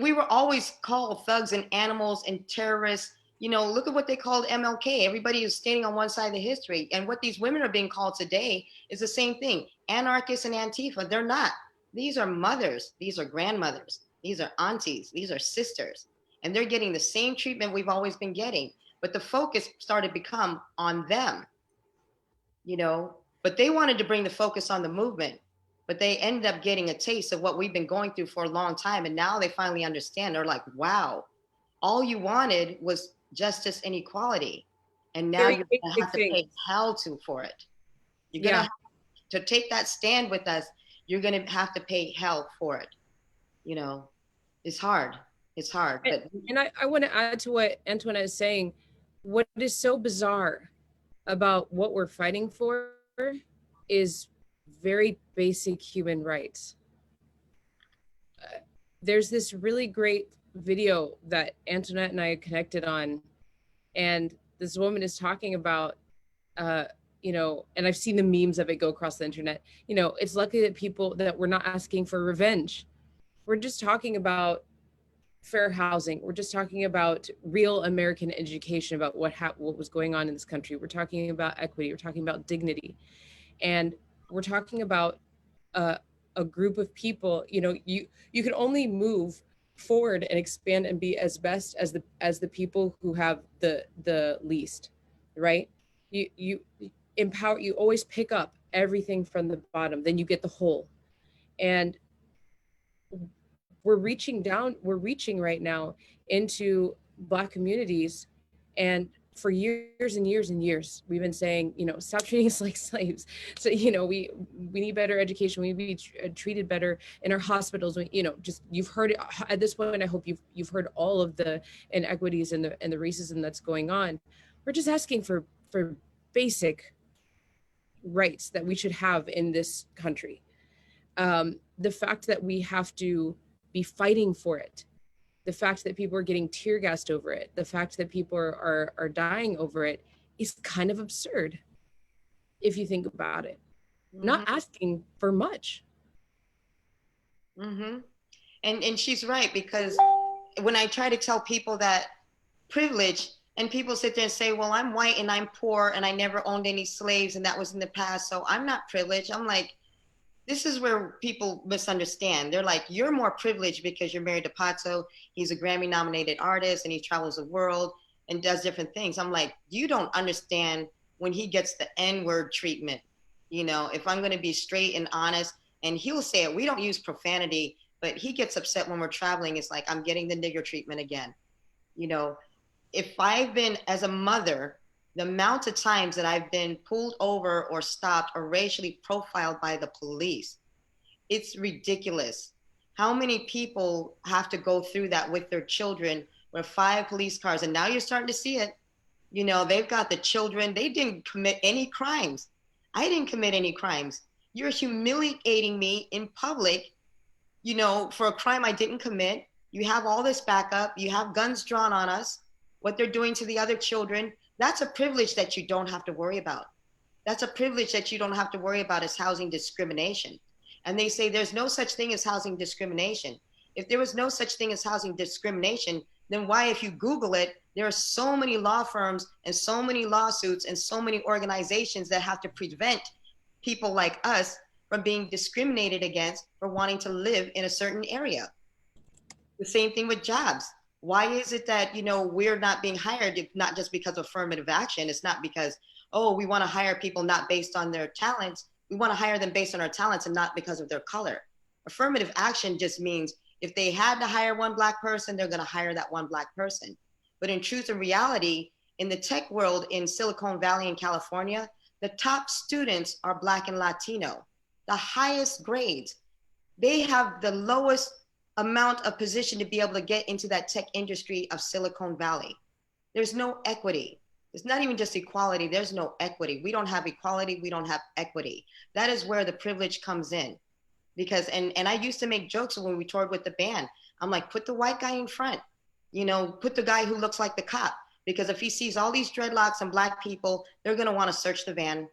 we were always called thugs and animals and terrorists. You know, look at what they called MLK. Everybody is standing on one side of the history. And what these women are being called today is the same thing. Anarchists and Antifa, they're not. These are mothers. These are grandmothers. These are aunties. These are sisters. And they're getting the same treatment we've always been getting. But the focus started to become on them, you know, but they wanted to bring the focus on the movement, but they ended up getting a taste of what we've been going through for a long time. And now they finally understand. They're like, wow, all you wanted was justice and equality. And now you're going to have to pay hell for it. You're going to have to take that stand with us. You're going to have to pay hell for it. You know, it's hard. It's hard. And I want to add to what Antoinette is saying. What is so bizarre about what we're fighting for is very basic human rights. There's this really great video that Antoinette and I connected on, and this woman is talking about, you know, and I've seen the memes of it go across the internet. You know, it's lucky that we're not asking for revenge. We're just talking about fair housing. We're just talking about real American education about what was going on in this country. We're talking about equity. We're talking about dignity, and we're talking about a group of people. You know, you can only move forward and expand and be as best as the people who have the least, right? You empower. You always pick up everything from the bottom, then you get the whole, and we're reaching right now into Black communities. And for years and years and years, we've been saying, you know, stop treating us like slaves. So, you know, we need better education. We need to be treated better in our hospitals. You know, just, you've heard it at this point. I hope you've heard all of the inequities and the racism that's going on. We're just asking for basic rights that we should have in this country. The fact that we have to be fighting for it, the fact that people are getting tear gassed over it, the fact that people are dying over it is kind of absurd if you think about it. Mm-hmm. Not asking for much. Mm-hmm. And she's right, because when I try to tell people that privilege, and people sit there and say, well, I'm white and I'm poor and I never owned any slaves and that was in the past, so I'm not privileged. I'm like, this is where people misunderstand. They're like, you're more privileged because you're married to Pato. He's a Grammy nominated artist and he travels the world and does different things. I'm like, you don't understand when he gets the N-word treatment. You know, if I'm going to be straight and honest, and he'll say it, we don't use profanity, but he gets upset when we're traveling. It's like, I'm getting the nigger treatment again. You know, if I've been, as a mother, the amount of times that I've been pulled over or stopped or racially profiled by the police, it's ridiculous. How many people have to go through that with their children, with 5 police cars? And now you're starting to see it. You know, they've got the children. They didn't commit any crimes. I didn't commit any crimes. You're humiliating me in public, you know, for a crime I didn't commit. You have all this backup. You have guns drawn on us. What they're doing to the other children. That's a privilege that you don't have to worry about. That's a privilege that you don't have to worry about, is housing discrimination. And they say there's no such thing as housing discrimination. If there was no such thing as housing discrimination, then why, if you Google it, there are so many law firms and so many lawsuits and so many organizations that have to prevent people like us from being discriminated against for wanting to live in a certain area. The same thing with jobs. Why is it that, you know, we're not being hired, not just because of affirmative action? It's not because, oh, we want to hire people not based on their talents. We want to hire them based on our talents and not because of their color. Affirmative action just means if they had to hire one Black person, they're going to hire that one Black person. But in truth and reality, in the tech world in Silicon Valley in California, the top students are Black and Latino, the highest grades. They have the lowest amount of position to be able to get into that tech industry of Silicon Valley. There's no equity. It's not even just equality. There's no equity. We don't have equality. We don't have equity. That is where the privilege comes in. Because, and I used to make jokes when we toured with the band. I'm like, put the white guy in front, you know, put the guy who looks like the cop. Because if he sees all these dreadlocks and Black people, they're going to want to search the van.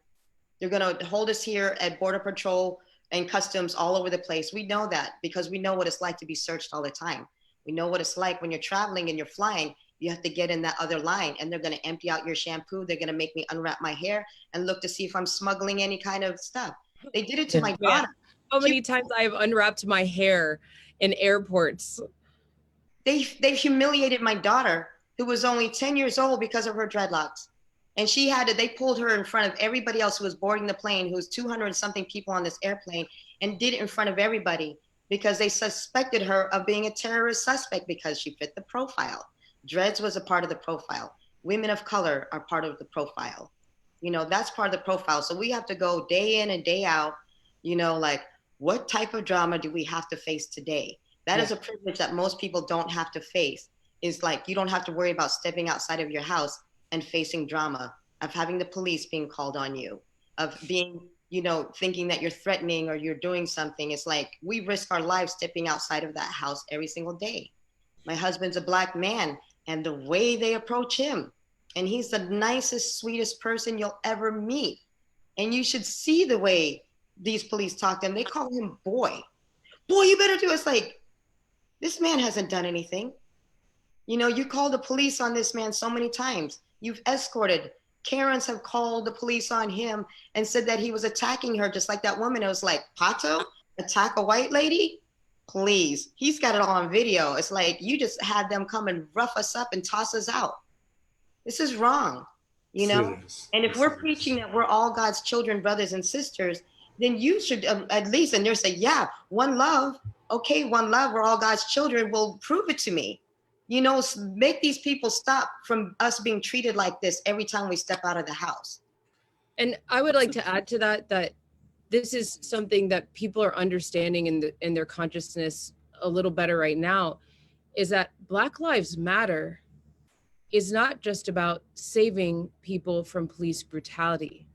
They're going to hold us here at Border Patrol and customs all over the place. We know that because we know what it's like to be searched all the time. We know what it's like when you're traveling and you're flying, you have to get in that other line and they're going to empty out your shampoo. They're going to make me unwrap my hair and look to see if I'm smuggling any kind of stuff. They did it to my daughter. How many times I've unwrapped my hair in airports. They humiliated my daughter, who was only 10 years old, because of her dreadlocks. And she had to, they pulled her in front of everybody else who was boarding the plane, who was 200 and something people on this airplane, and did it in front of everybody because they suspected her of being a terrorist suspect because she fit the profile. Dreads was a part of the profile. Women of color are part of the profile. You know, that's part of the profile. So we have to go day in and day out, you know, like, what type of drama do we have to face today? That is a privilege that most people don't have to face. Is like, you don't have to worry about stepping outside of your house and facing drama, of having the police being called on you, of being, you know, thinking that you're threatening or you're doing something. It's like, we risk our lives stepping outside of that house every single day. My husband's a Black man, and the way they approach him, and he's the nicest, sweetest person you'll ever meet. And you should see the way these police talk to him. They call him boy. Boy, you better do it. It's like, this man hasn't done anything. You know, you called the police on this man so many times. You've escorted. Karens have called the police on him and said that he was attacking her, just like that woman. It was like, Pato, attack a white lady? Please. He's got it all on video. It's like, you just had them come and rough us up and toss us out. This is wrong, you know? And if we're preaching that we're all God's children, brothers and sisters, then you should at least, and they'll say, yeah, one love. Okay, one love, we're all God's children. Well, prove it to me. You know, make these people stop from us being treated like this every time we step out of the house. And I would like to add to that, that this is something that people are understanding in their consciousness a little better right now, is that Black Lives Matter is not just about saving people from police brutality.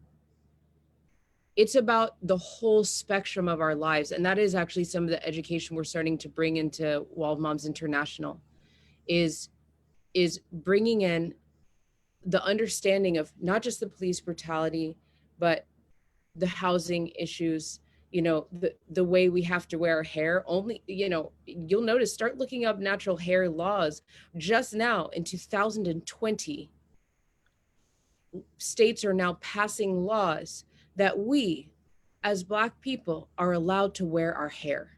It's about the whole spectrum of our lives. And that is actually some of the education we're starting to bring into Wild Moms International, is bringing in the understanding of not just the police brutality, but the housing issues, you know, the way we have to wear our hair. Only, you know, you'll notice, start looking up natural hair laws. Just now in 2020, states are now passing laws that we as Black people are allowed to wear our hair.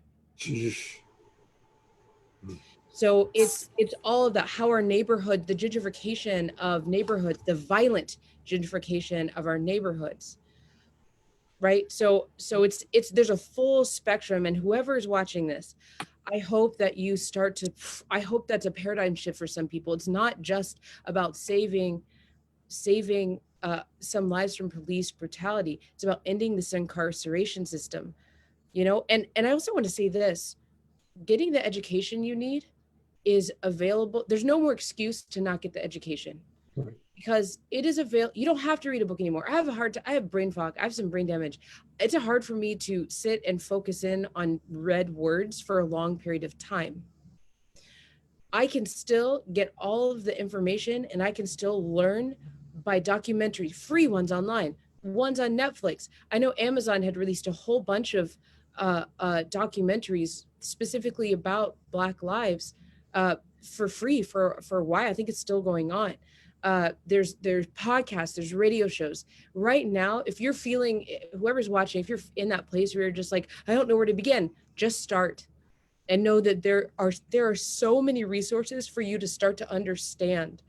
So it's all of that, how our neighborhood, the gentrification of neighborhoods, the violent gentrification of our neighborhoods, right? So it's there's a full spectrum, and whoever is watching this, I hope that you start to, I hope that's a paradigm shift for some people. It's not just about saving some lives from police brutality. It's about ending this incarceration system, you know? And I also want to say this, getting the education you need is available. There's no more excuse to not get the education, because it is available. You don't have to read a book anymore. I have brain fog. I have some brain damage. It's hard for me to sit and focus in on read words for a long period of time. I can still get all of the information, and I can still learn by documentary, free ones online, ones on Netflix. I know Amazon had released a whole bunch of documentaries specifically about Black lives for free for a while. I think it's still going on. there's podcasts, there's radio shows. Right now, if you're feeling, whoever's watching, if you're in that place where you're just like, I don't know where to begin, just start. And know that there are so many resources for you to start to understand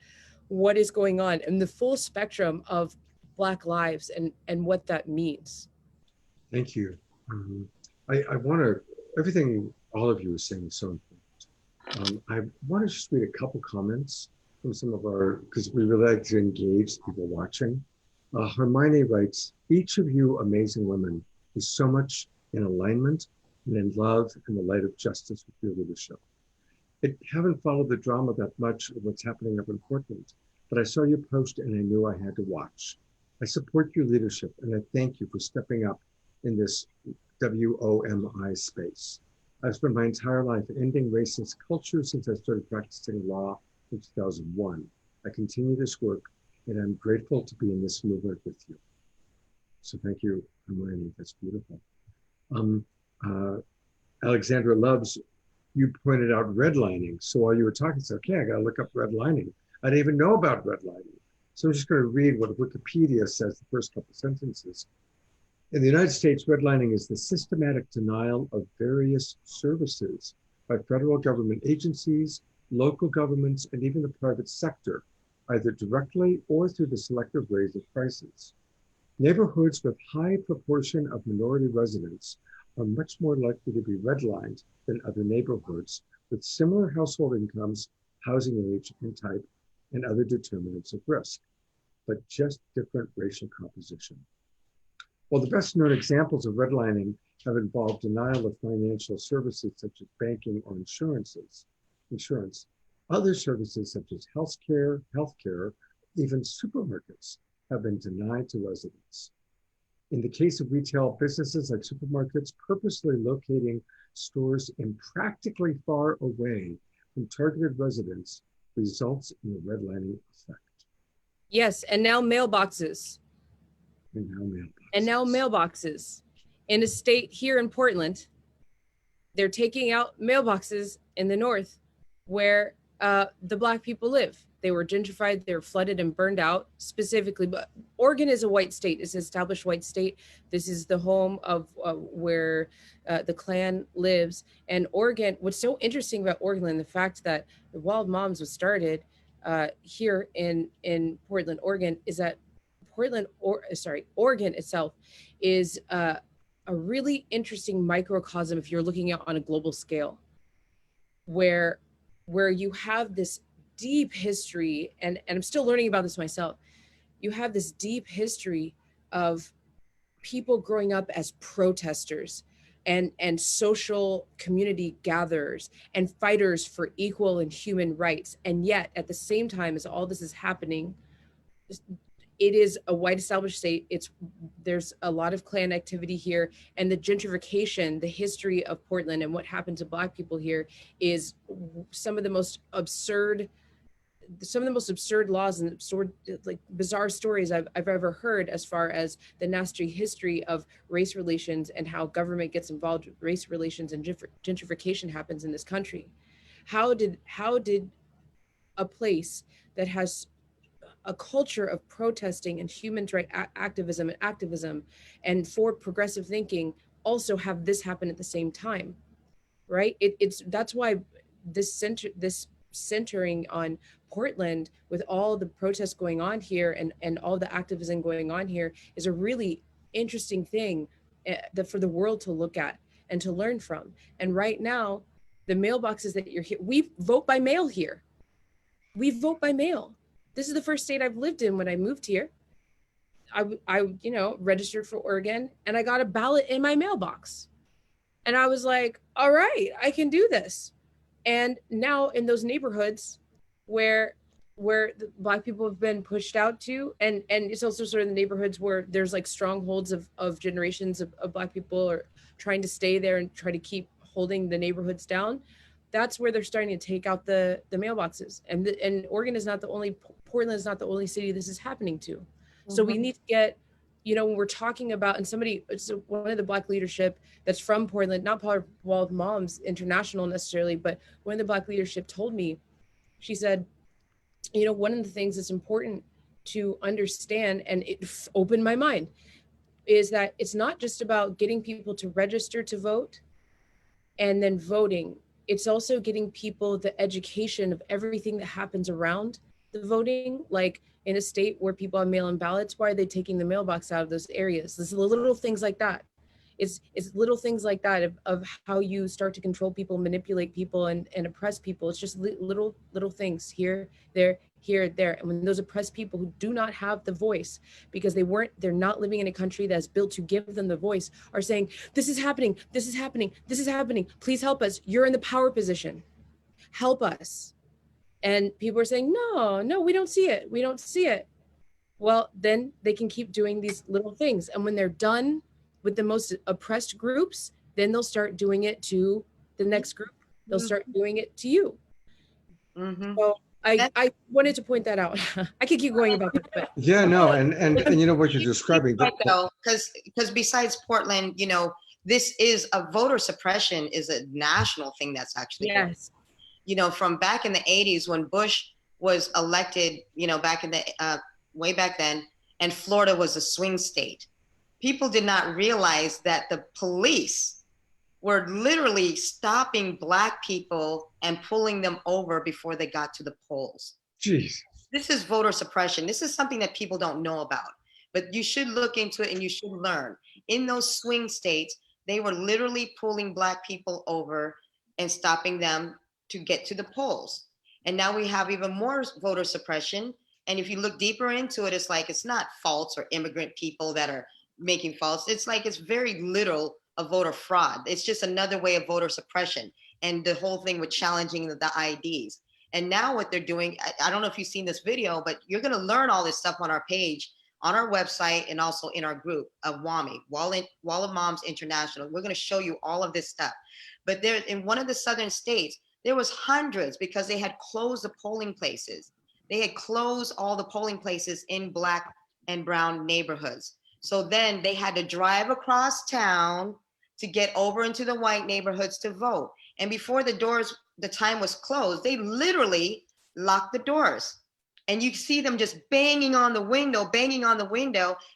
what is going on and the full spectrum of Black lives and what that means. Thank you. I want to, everything all of you are saying is so important. I want to just read a couple comments from some of our, because we really like to engage people watching. Hermione writes, each of you amazing women is so much in alignment and in love and the light of justice with your leadership. I haven't followed the drama that much of what's happening up in Portland, but I saw your post and I knew I had to watch. I support your leadership and I thank you for stepping up in this WOMI space. I've spent my entire life ending racist culture since I started practicing law in 2001. I continue this work and I'm grateful to be in this movement with you. So thank you, Hermione, that's beautiful. Alexandra Loves, you pointed out redlining. So while you were talking, I said, okay, I gotta look up redlining. I didn't even know about redlining. So I'm just gonna read what Wikipedia says, the first couple sentences. In the United States, redlining is the systematic denial of various services by federal government agencies, local governments, and even the private sector, either directly or through the selective raise of prices. Neighborhoods with high proportion of minority residents are much more likely to be redlined than other neighborhoods with similar household incomes, housing age and type, and other determinants of risk, but just different racial composition. While the best known examples of redlining have involved denial of financial services such as banking or insurance, other services such as healthcare, even supermarkets have been denied to residents. In the case of retail businesses like supermarkets, purposely locating stores impractically far away from targeted residents results in a redlining effect. Yes, and now mailboxes. And now mailboxes. In a state here in Portland, they're taking out mailboxes in the north where the Black people live. They were gentrified, they were flooded and burned out specifically. But Oregon is a white state, it's an established white state. This is the home of where the Klan lives. And Oregon, what's so interesting about Oregon, the fact that the Wild Moms was started here in Portland, Oregon, is that Oregon itself is a really interesting microcosm if you're looking at on a global scale, where you have this deep history, and I'm still learning about this myself. You have this deep history of people growing up as protesters and social community gatherers and fighters for equal and human rights. And yet at the same time as all this is happening, it is a white established state. There's a lot of Klan activity here, and the gentrification, the history of Portland and what happened to Black people here is some of the most absurd laws and absurd, like bizarre stories I've ever heard, as far as the nasty history of race relations and how government gets involved with race relations and gentrification happens in this country. How did a place that has a culture of protesting and human rights activism and for progressive thinking also have this happen at the same time, right? That's why this centering on Portland with all the protests going on here and all the activism going on here is a really interesting thing for the world to look at and to learn from. And right now, the mailboxes that you're here, we vote by mail here. We vote by mail. This is the first state I've lived in when I moved here. I registered for Oregon and I got a ballot in my mailbox. And I was like, all right, I can do this. And now in those neighborhoods where the Black people have been pushed out to, and it's also sort of the neighborhoods where there's like strongholds of generations of Black people are trying to stay there and try to keep holding the neighborhoods down. That's where they're starting to take out the mailboxes. And Oregon is not the only, Portland is not the only city this is happening to. Mm-hmm. So we need to get, when we're talking about, and one of the Black leadership that's from Portland, not part of Wild Moms International necessarily, but one of the Black leadership told me, she said, you know, one of the things that's important to understand, and it opened my mind, is that it's not just about getting people to register to vote and then voting. It's also getting people the education of everything that happens around the voting. Like in a state where people have mail-in ballots, why are they taking the mailbox out of those areas? There's little things like that. It's little things like that of how you start to control people, manipulate people, and oppress people. It's just little things here, there, here, there. And when those oppressed people who do not have the voice, because they're not living in a country that's built to give them the voice, are saying, this is happening, this is happening, this is happening, please help us. You're in the power position. Help us. And people are saying, no, we don't see it. We don't see it. Well, then they can keep doing these little things. And when they're done with the most oppressed groups, then they'll start doing it to the next group. They'll start doing it to you. Mm-hmm. So I wanted to point that out. I could keep going about that, but Yeah, no, and you know what you're describing. Right, though, because besides Portland, you know, this is a voter suppression is a national thing that's actually going on. yes, You know, from back in the 80s when Bush was elected, you know, back in the way back then, and Florida was a swing state. People did not realize that the police were literally stopping Black people and pulling them over before they got to the polls. Jeez. This is voter suppression. This is something that people don't know about, but you should look into it and you should learn. In those swing states, they were literally pulling Black people over and stopping them to get to the polls. And now we have even more voter suppression. And if you look deeper into it, it's like it's not faults or immigrant people that are making faults. It's like it's very little of voter fraud. It's just another way of voter suppression. And the whole thing with challenging the IDs. And now what they're doing, I don't know if you've seen this video, but you're going to learn all this stuff on our page, on our website, and also in our group of WAMI, Wall of Moms International. We're going to show you all of this stuff. But there, in one of the southern states, there was hundreds because they had closed the polling places. They had closed all the polling places in Black and brown neighborhoods. So then they had to drive across town to get over into the white neighborhoods to vote. And before the time was closed, they literally locked the doors. And you see them just banging on the window.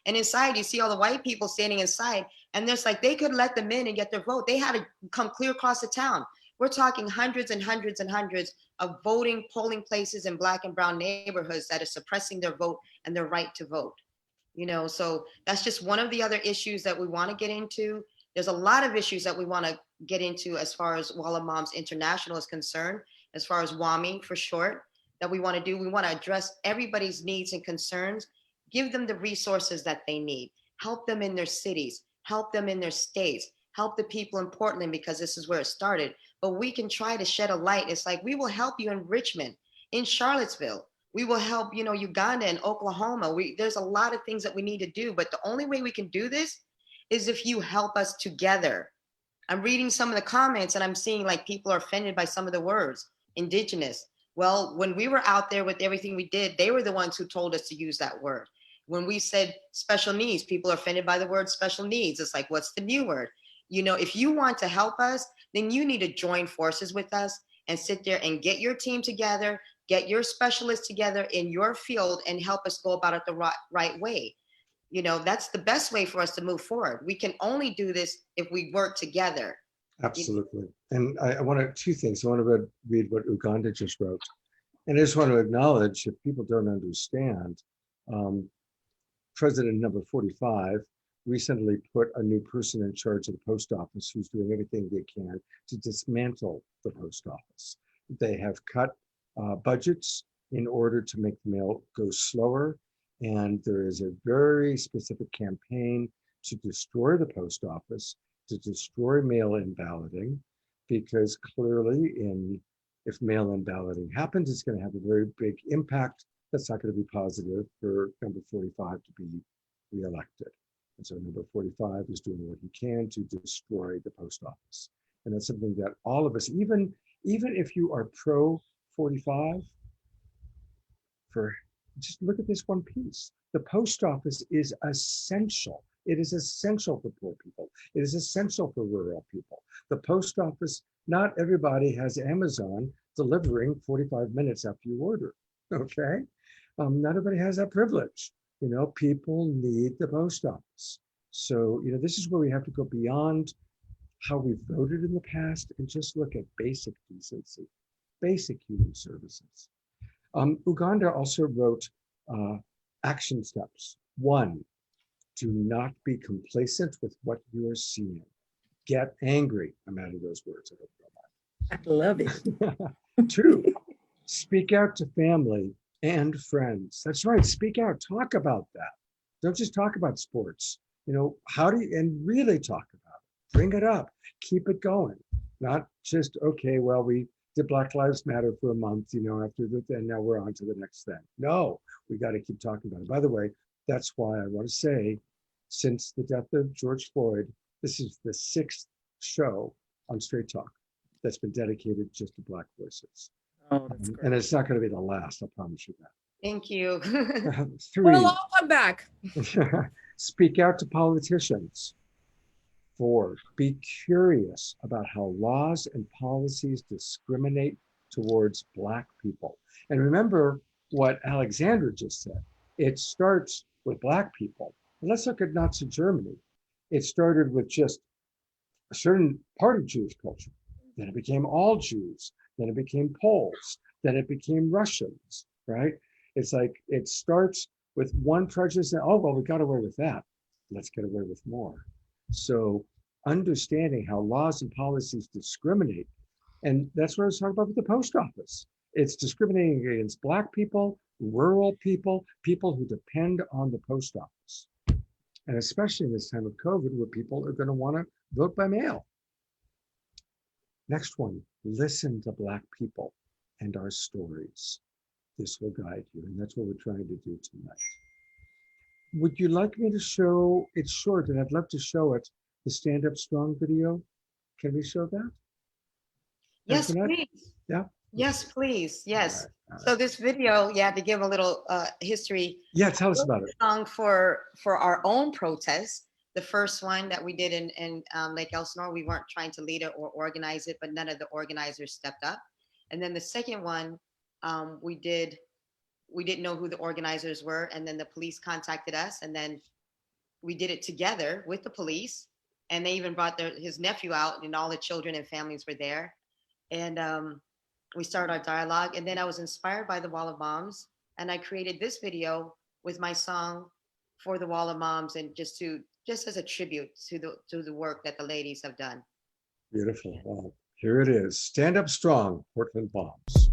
And inside, you see all the white people standing inside. And there's like, they could let them in and get their vote. They had to come clear across the town. We're talking hundreds and hundreds and hundreds of polling places in Black and brown neighborhoods that are suppressing their vote and their right to vote. You know, so that's just one of the other issues that we want to get into. There's a lot of issues that we want to get into as far as Wall of Moms International is concerned, as far as WAMI for short, that we want to do. We want to address everybody's needs and concerns, give them the resources that they need, help them in their cities, help them in their states, help the people in Portland, because this is where it started. But we can try to shed a light. It's like, we will help you in Richmond, in Charlottesville. We will help, you know, Uganda and Oklahoma. There's a lot of things that we need to do, but the only way we can do this is if you help us together. I'm reading some of the comments and I'm seeing like people are offended by some of the words, indigenous. Well, when we were out there with everything we did, they were the ones who told us to use that word. When we said special needs, people are offended by the word special needs. It's like, what's the new word? You know, if you want to help us, then you need to join forces with us and sit there and get your team together, get your specialists together in your field and help us go about it the right way. You know, that's the best way for us to move forward. We can only do this if we work together. Absolutely. And I wanted two things. I want to read what Uganda just wrote. And I just want to acknowledge, if people don't understand, President number 45 recently put a new person in charge of the post office who's doing everything they can to dismantle the post office. They have cut budgets in order to make the mail go slower. And there is a very specific campaign to destroy the post office, to destroy mail-in balloting, because clearly if mail-in balloting happens, it's going to have a very big impact. That's not going to be positive for number 45 to be reelected. And so number 45 is doing what he can to destroy the post office. And that's something that all of us, even if you are pro 45, just look at this one piece. The post office is essential. It is essential for poor people. It is essential for rural people. The post office, not everybody has Amazon delivering 45 minutes after you order. Okay. Not everybody has that privilege. You know, people need the post office. So, you know, this is where we have to go beyond how we voted in the past and just look at basic decency, basic human services. Uganda also wrote action steps. 1, do not be complacent with what you are seeing. Get angry. I'm adding those words. I love it. I hope. 2, speak out to family and friends. That's right. Speak out. Talk about that. Don't just talk about sports. You know, how do you, and really talk about it. Bring it up. Keep it going. Not just, okay, well, we did Black Lives Matter for a month, you know, after that, and now we're on to the next thing. No, we got to keep talking about it. By the way, that's why I want to say, since the death of George Floyd, this is the 6th show on Straight Talk that's been dedicated just to Black voices. Oh, that's great. And it's not going to be the last, I promise you Thank you. that. 3, We'll all come back. speak out to politicians. 4, be curious about how laws and policies discriminate towards Black people. And remember what Alexandra just said. It starts with Black people. And let's look at Nazi Germany. It started with just a certain part of Jewish culture. Then it became all Jews. Then it became Poles. Then it became Russians, right? It's like it starts with one prejudice. And, oh, well, we got away with that. Let's get away with more. So understanding how laws and policies discriminate, and that's what I was talking about with the post office. It's discriminating against Black people, rural people, people who depend on the post office. And especially in this time of COVID, where people are going to want to vote by mail. Next one, listen to Black people and our stories. This will guide you, and that's what we're trying to do tonight. Would you like me to show, it's short, and I'd love to show it, the Stand Up Strong video? Can we show that? Yes, Antoinette? please. Yeah? Yes, please. Yes. All right. So this video, yeah, to give a little history. Yeah, tell us about it. Song for our own protests. The first one that we did in Lake Elsinore, we weren't trying to lead it or organize it, but none of the organizers stepped up. And then the second one, we didn't know who the organizers were, and then the police contacted us, and then we did it together with the police, and they even brought his nephew out, and all the children and families were there, and we started our dialogue. And then I was inspired by the Wall of Moms, and I created this video with my song for the Wall of Moms, and just as a tribute to the work that the ladies have done. Beautiful. Well, here it is. Stand Up Strong, Portland Moms.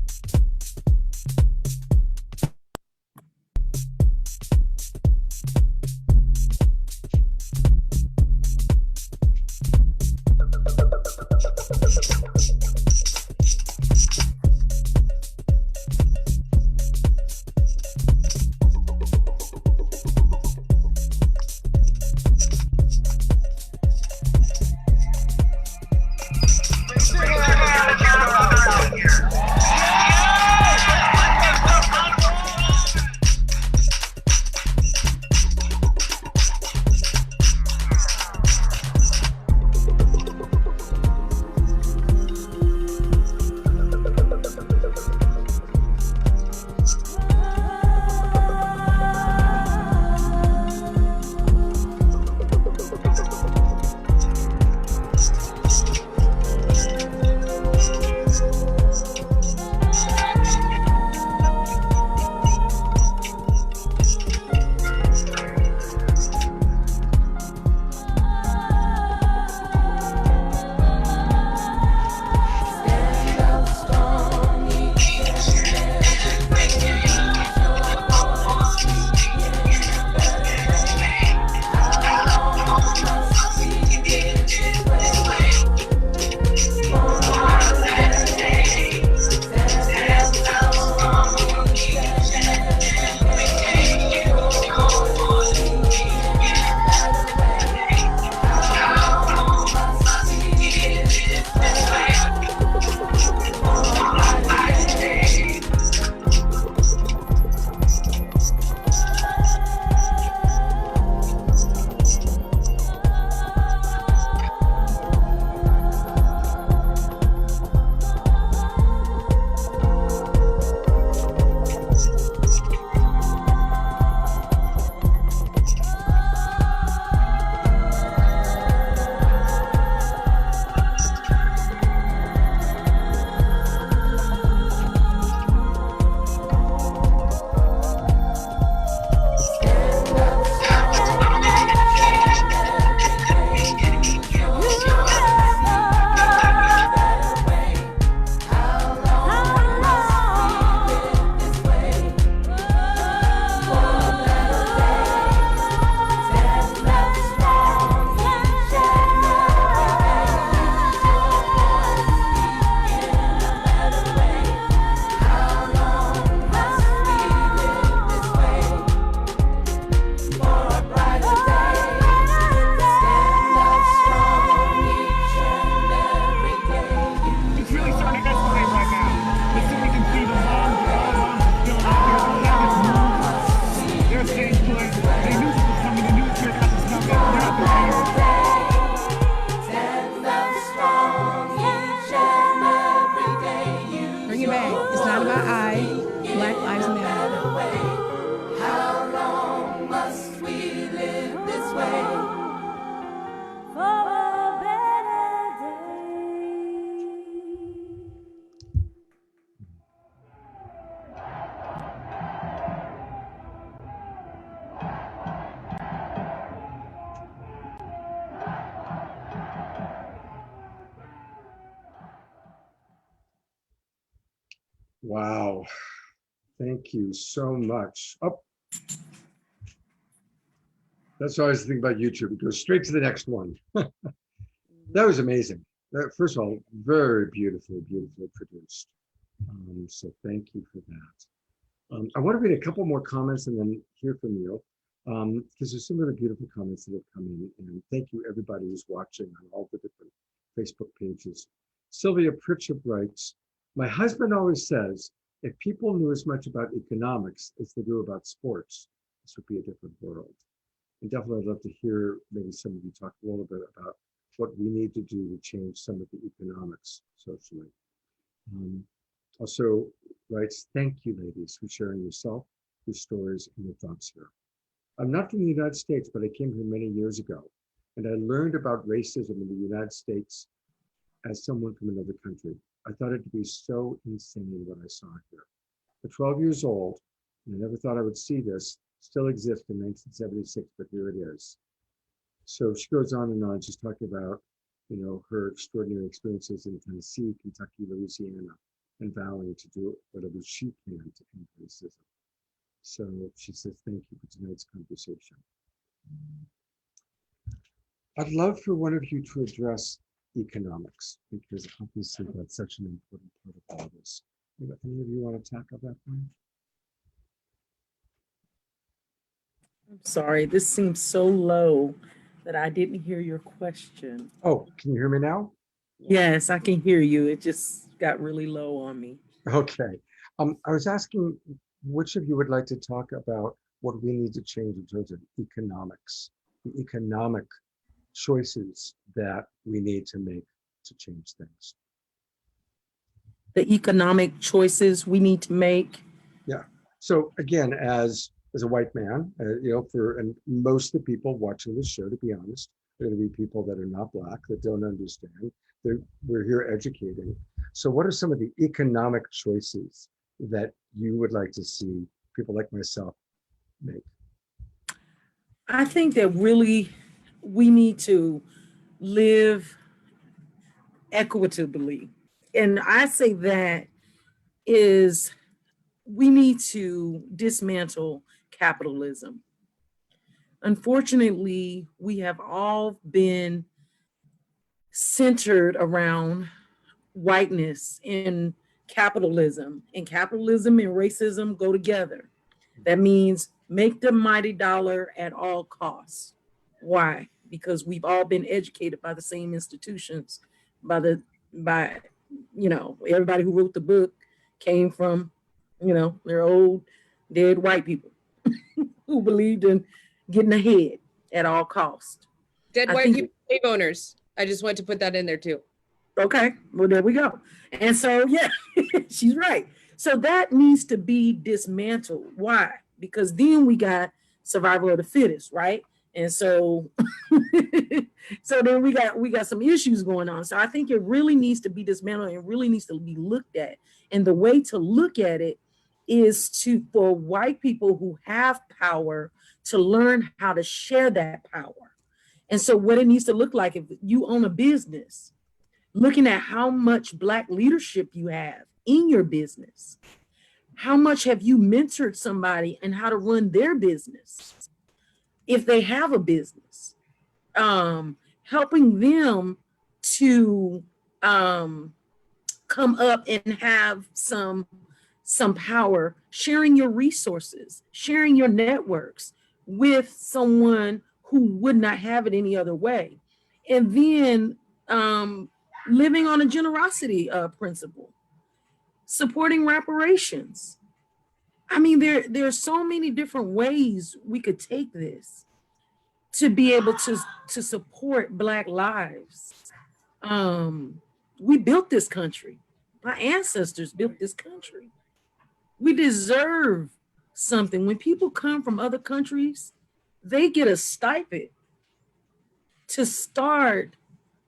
Wow. Thank you so much. Oh, that's always the thing about YouTube. It goes straight to the next one. That was amazing. First of all, very beautifully produced. So thank you for that. I want to read a couple more comments and then hear from you, because there's some really beautiful comments that have come in. And thank you, everybody who's watching on all the different Facebook pages. Sylvia Pritchard writes, my husband always says, if people knew as much about economics as they do about sports, this would be a different world. And definitely I'd love to hear maybe some of you talk a little bit about what we need to do to change some of the economics socially. Also writes, thank you, ladies, for sharing yourself, your stories, and your thoughts here. I'm not from the United States, but I came here many years ago, and I learned about racism in the United States as someone from another country. I thought it to be so insane what I saw here. At 12 years old, and I never thought I would see this, still exists in 1976, but here it is. So she goes on, she's talking about, her extraordinary experiences in Tennessee, Kentucky, Louisiana, and vowing to do whatever she can to end racism. So she says, thank you for tonight's conversation. I'd love for one of you to address economics, because obviously that's such an important part of all this. Any of you want to tackle that one? I'm sorry, this seems so low that I didn't hear your question. Oh, can you hear me now? Yes, I can hear you. It just got really low on me. Okay. I was asking which of you would like to talk about what we need to change in terms of economics, the economic choices that we need to make to change things. The economic choices we need to make. Yeah. So again, as a white man, and most of the people watching this show, to be honest, they're going to be people that are not Black, that don't understand. We're here educating. So what are some of the economic choices that you would like to see people like myself make? I think that really we need to live equitably. And I say that is we need to dismantle capitalism. Unfortunately, we have all been centered around whiteness and capitalism, and racism go together. That means make the mighty dollar at all costs. Why? Because we've all been educated by the same institutions, by everybody who wrote the book came from, they're old dead white people who believed in getting ahead at all costs. Dead white people, slave owners. I just want to put that in there too. Okay, well, there we go. And so, yeah, she's right. So that needs to be dismantled. Why? Because then we got survival of the fittest, right? And so, so then we got some issues going on. So I think it really needs to be dismantled and really needs to be looked at. And the way to look at it is for white people who have power to learn how to share that power. And so what it needs to look like, if you own a business, looking at how much Black leadership you have in your business, how much have you mentored somebody and how to run their business, if they have a business, helping them to come up and have some power, sharing your resources, sharing your networks with someone who would not have it any other way. And then living on a generosity principle, supporting reparations. I mean, there are so many different ways we could take this to be able to support Black lives. We built this country. My ancestors built this country. We deserve something. When people come from other countries, they get a stipend to start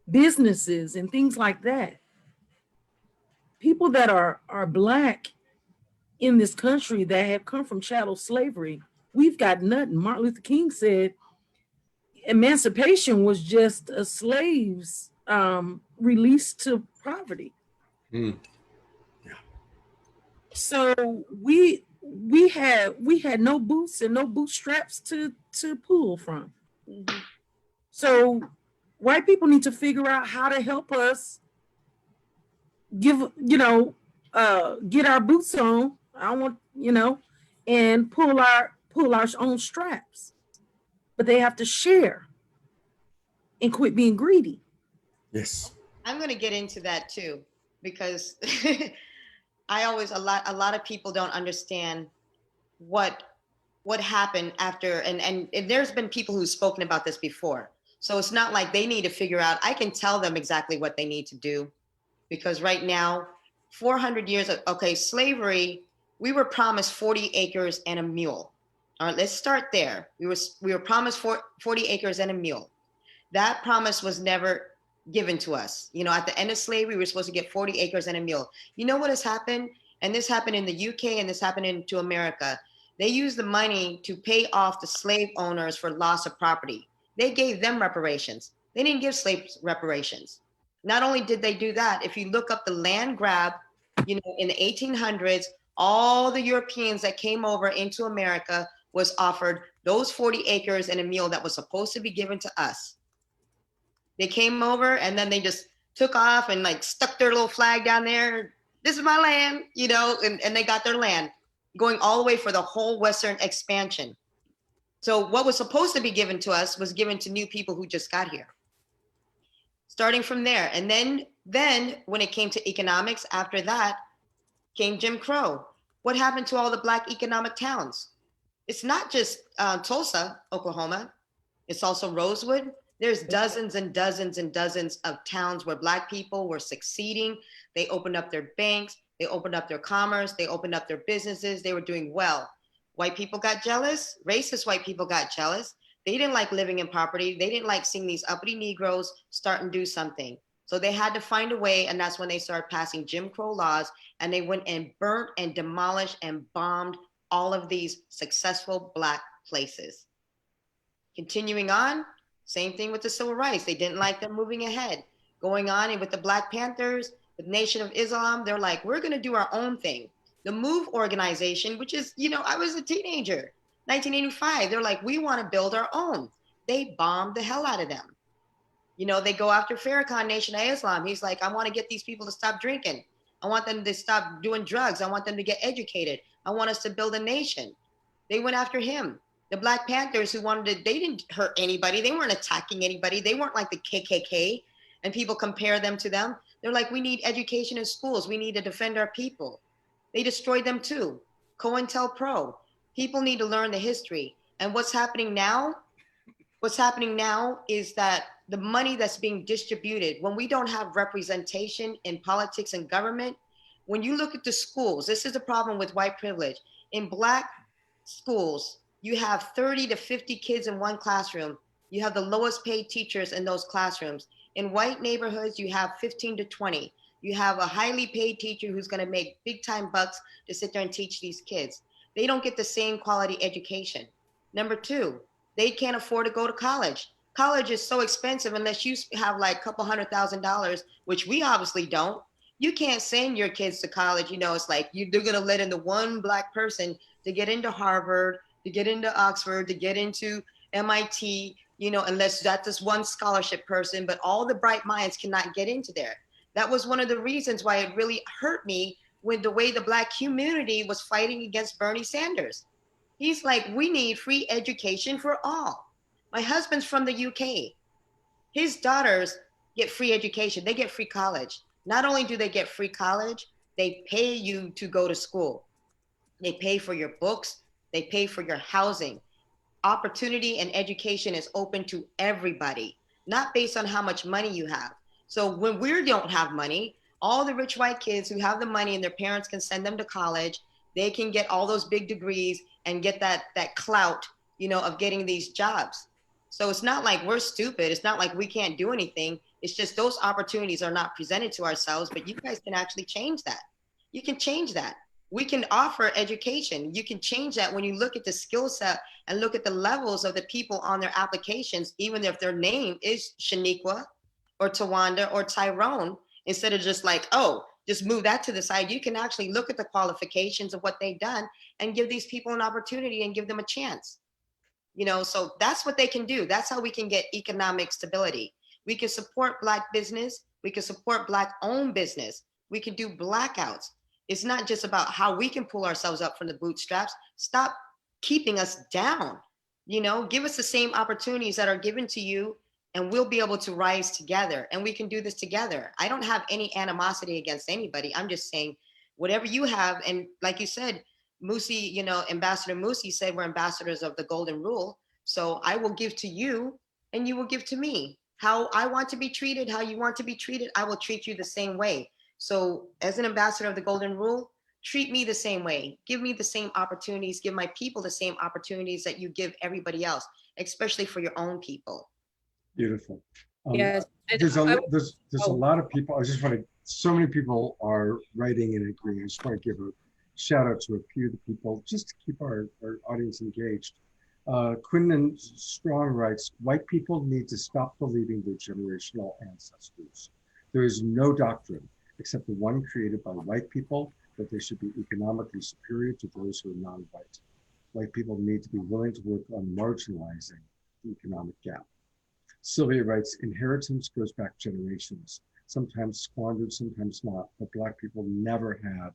businesses and things like that. People that are Black in this country that have come from chattel slavery, we've got nothing. Martin Luther King said emancipation was just a slave's release to poverty. Yeah. So we had no boots and no bootstraps to pull from. Mhm. So white people need to figure out how to help us give, get our boots on. I want, and pull our own straps. But they have to share and quit being greedy. Yes. I'm going to get into that too, because I always a lot of people don't understand what what happened after, and there's been people who've spoken about this before. So it's not like they need to figure out. I can tell them exactly what they need to do, because right now, 400 years of, okay, slavery, we were promised 40 acres and a mule. All right, let's start there. We were promised 40 acres and a mule. That promise was never given to us. At the end of slavery, we were supposed to get 40 acres and a mule. You know what has happened? And this happened in the UK, and this happened into America. They used the money to pay off the slave owners for loss of property. They gave them reparations. They didn't give slaves reparations. Not only did they do that, if you look up the land grab, in the 1800s, all the Europeans that came over into America was offered those 40 acres and a mule that was supposed to be given to us. They came over and then they just took off and like stuck their little flag down there. This is my land, and they got their land, going all the way for the whole Western expansion. So what was supposed to be given to us was given to new people who just got here. Starting from there. And then when it came to economics, after that came Jim Crow. What happened to all the Black economic towns? It's not just Tulsa, Oklahoma. It's also Rosewood. There's dozens and dozens and dozens of towns where Black people were succeeding. They opened up their banks. They opened up their commerce. They opened up their businesses. They were doing well. White people got jealous. Racist white people got jealous. They didn't like living in poverty. They didn't like seeing these uppity Negroes start and do something. So they had to find a way, and that's when they started passing Jim Crow laws, and they went and burnt and demolished and bombed all of these successful Black places. Continuing on, same thing with the civil rights. They didn't like them moving ahead. Going on, and with the Black Panthers, with Nation of Islam, they're like, we're going to do our own thing. The MOVE organization, which is, I was a teenager, 1985, they're like, we want to build our own. They bombed the hell out of them. They go after Farrakhan, Nation of Islam. He's like, I want to get these people to stop drinking. I want them to stop doing drugs. I want them to get educated. I want us to build a nation. They went after him. The Black Panthers, they didn't hurt anybody. They weren't attacking anybody. They weren't like the KKK, and people compare them to them. They're like, we need education in schools. We need to defend our people. They destroyed them too. COINTELPRO. People need to learn the history. And what's happening now is that the money that's being distributed, when we don't have representation in politics and government, when you look at the schools, this is the problem with white privilege. In Black schools, you have 30 to 50 kids in one classroom. You have the lowest paid teachers in those classrooms. In white neighborhoods, you have 15 to 20. You have a highly paid teacher who's going to make big time bucks to sit there and teach these kids. They don't get the same quality education. Number two, they can't afford to go to college. College is so expensive unless you have like a couple $100,000, which we obviously don't. You can't send your kids to college. It's like they're going to let in the one Black person to get into Harvard, to get into Oxford, to get into MIT, unless that's just one scholarship person, but all the bright minds cannot get into there. That was one of the reasons why it really hurt me with the way the Black community was fighting against Bernie Sanders. He's like, we need free education for all. My husband's from the UK. His daughters get free education. They get free college. Not only do they get free college, they pay you to go to school. They pay for your books. They pay for your housing. Opportunity and education is open to everybody, not based on how much money you have. So when we don't have money, all the rich white kids who have the money and their parents can send them to college, they can get all those big degrees and get that clout, of getting these jobs. So it's not like we're stupid. It's not like we can't do anything. It's just those opportunities are not presented to ourselves, but you guys can actually change that. You can change that. We can offer education. You can change that when you look at the skill set and look at the levels of the people on their applications, even if their name is Shaniqua or Tawanda or Tyrone, instead of just like, oh, just move that to the side. You can actually look at the qualifications of what they've done and give these people an opportunity and give them a chance. So that's what they can do. That's how we can get economic stability. We can support Black business. We can support Black owned business. We can do blackouts. It's not just about how we can pull ourselves up from the bootstraps. Stop keeping us down. Give us the same opportunities that are given to you, and we'll be able to rise together, and we can do this together. I don't have any animosity against anybody. I'm just saying whatever you have. And like you said, Musi, Ambassador Musi said we're ambassadors of the golden rule. So I will give to you and you will give to me. How I want to be treated, how you want to be treated, I will treat you the same way. So as an ambassador of the golden rule, treat me the same way. Give me the same opportunities. Give my people the same opportunities that you give everybody else, especially for your own people. Beautiful. Yes. There's a lot of people. I just want to. So many people are writing and agreeing. I just want to give a shout out to a few of the people just to keep our audience engaged. Quinlan Strong writes, white people need to stop believing their generational ancestors. There is no doctrine except the one created by white people that they should be economically superior to those who are non-white. White people need to be willing to work on marginalizing the economic gap. Sylvia writes, inheritance goes back generations, sometimes squandered, sometimes not, but Black people never had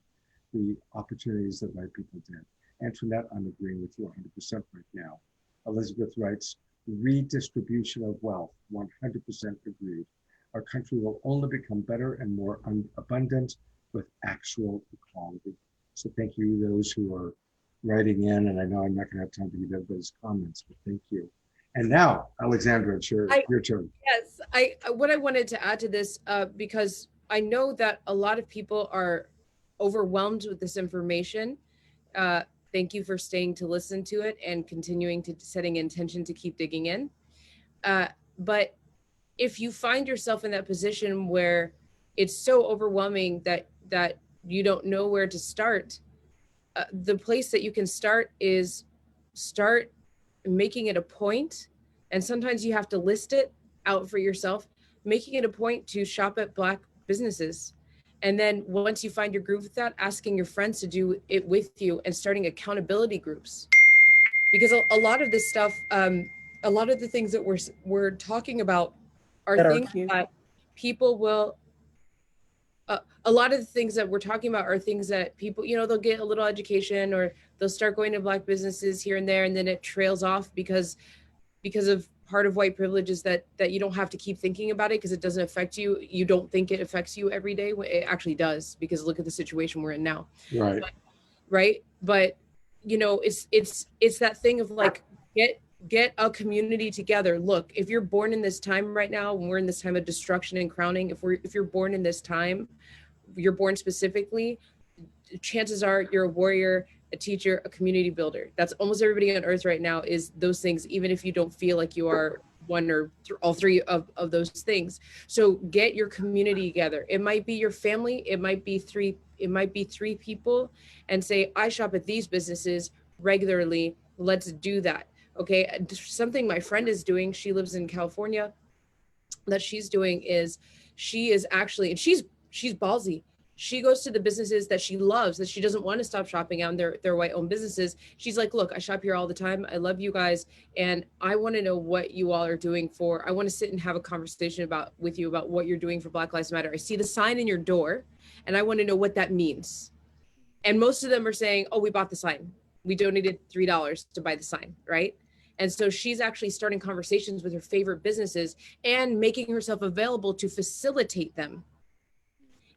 the opportunities that white people did. Antoinette, I'm agreeing with you 100% right now. Elizabeth writes, redistribution of wealth, 100% agreed. Our country will only become better and more abundant with actual equality. So thank you, those who are writing in, and I know I'm not going to have time to give everybody's comments, but thank you. And now, Alexandra, it's your turn. Yes, what I wanted to add to this, because I know that a lot of people are overwhelmed with this information. Thank you for staying to listen to it and continuing to setting intention to keep digging in. But if you find yourself in that position where it's so overwhelming that you don't know where to start, the place that you can start is start making it a point, and sometimes you have to list it out for yourself, making it a point to shop at Black businesses. And then once you find your groove with that, asking your friends to do it with you and starting accountability groups. Because a lot of this stuff, a lot of the things that we're talking about are things that people will, a lot of the things that we're talking about are things that people, they'll get a little education or they'll start going to Black businesses here and there, and then it trails off because of part of white privilege is that you don't have to keep thinking about it because it doesn't affect you. You don't think it affects you every day. It actually does, because look at the situation we're in now. Right. Right. But it's that thing of like, get a community together. Look, if you're born in this time right now, when we're in this time of destruction and crowning, if you're born in this time, you're born specifically, chances are you're a warrior, a teacher, a community builder. That's almost everybody on earth right now is those things, even if you don't feel like you are one or all three of those things. So get your community together. It might be your family, it might be three people, and say, I shop at these businesses regularly. Let's do that. Okay. Something my friend is doing, she lives in California, that she's doing is she is actually, and she's ballsy. She goes to the businesses that she loves, that she doesn't want to stop shopping at, their white-owned businesses. She's like, look, I shop here all the time. I love you guys. And I want to know what you all are doing I want to sit and have a conversation with you about what you're doing for Black Lives Matter. I see the sign in your door, and I want to know what that means. And most of them are saying, oh, we bought the sign. We donated $3 to buy the sign, right? And so she's actually starting conversations with her favorite businesses and making herself available to facilitate them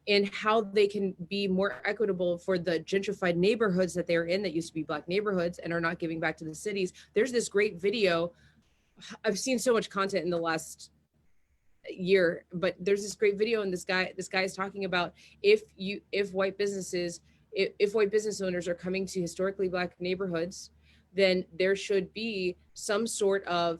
in how they can be more equitable for the gentrified neighborhoods that they're in that used to be Black neighborhoods and are not giving back to the cities. There's this great video. I've seen so much content in the last year, but there's this great video, and this guy is talking about if white business owners are coming to historically Black neighborhoods, then there should be some sort of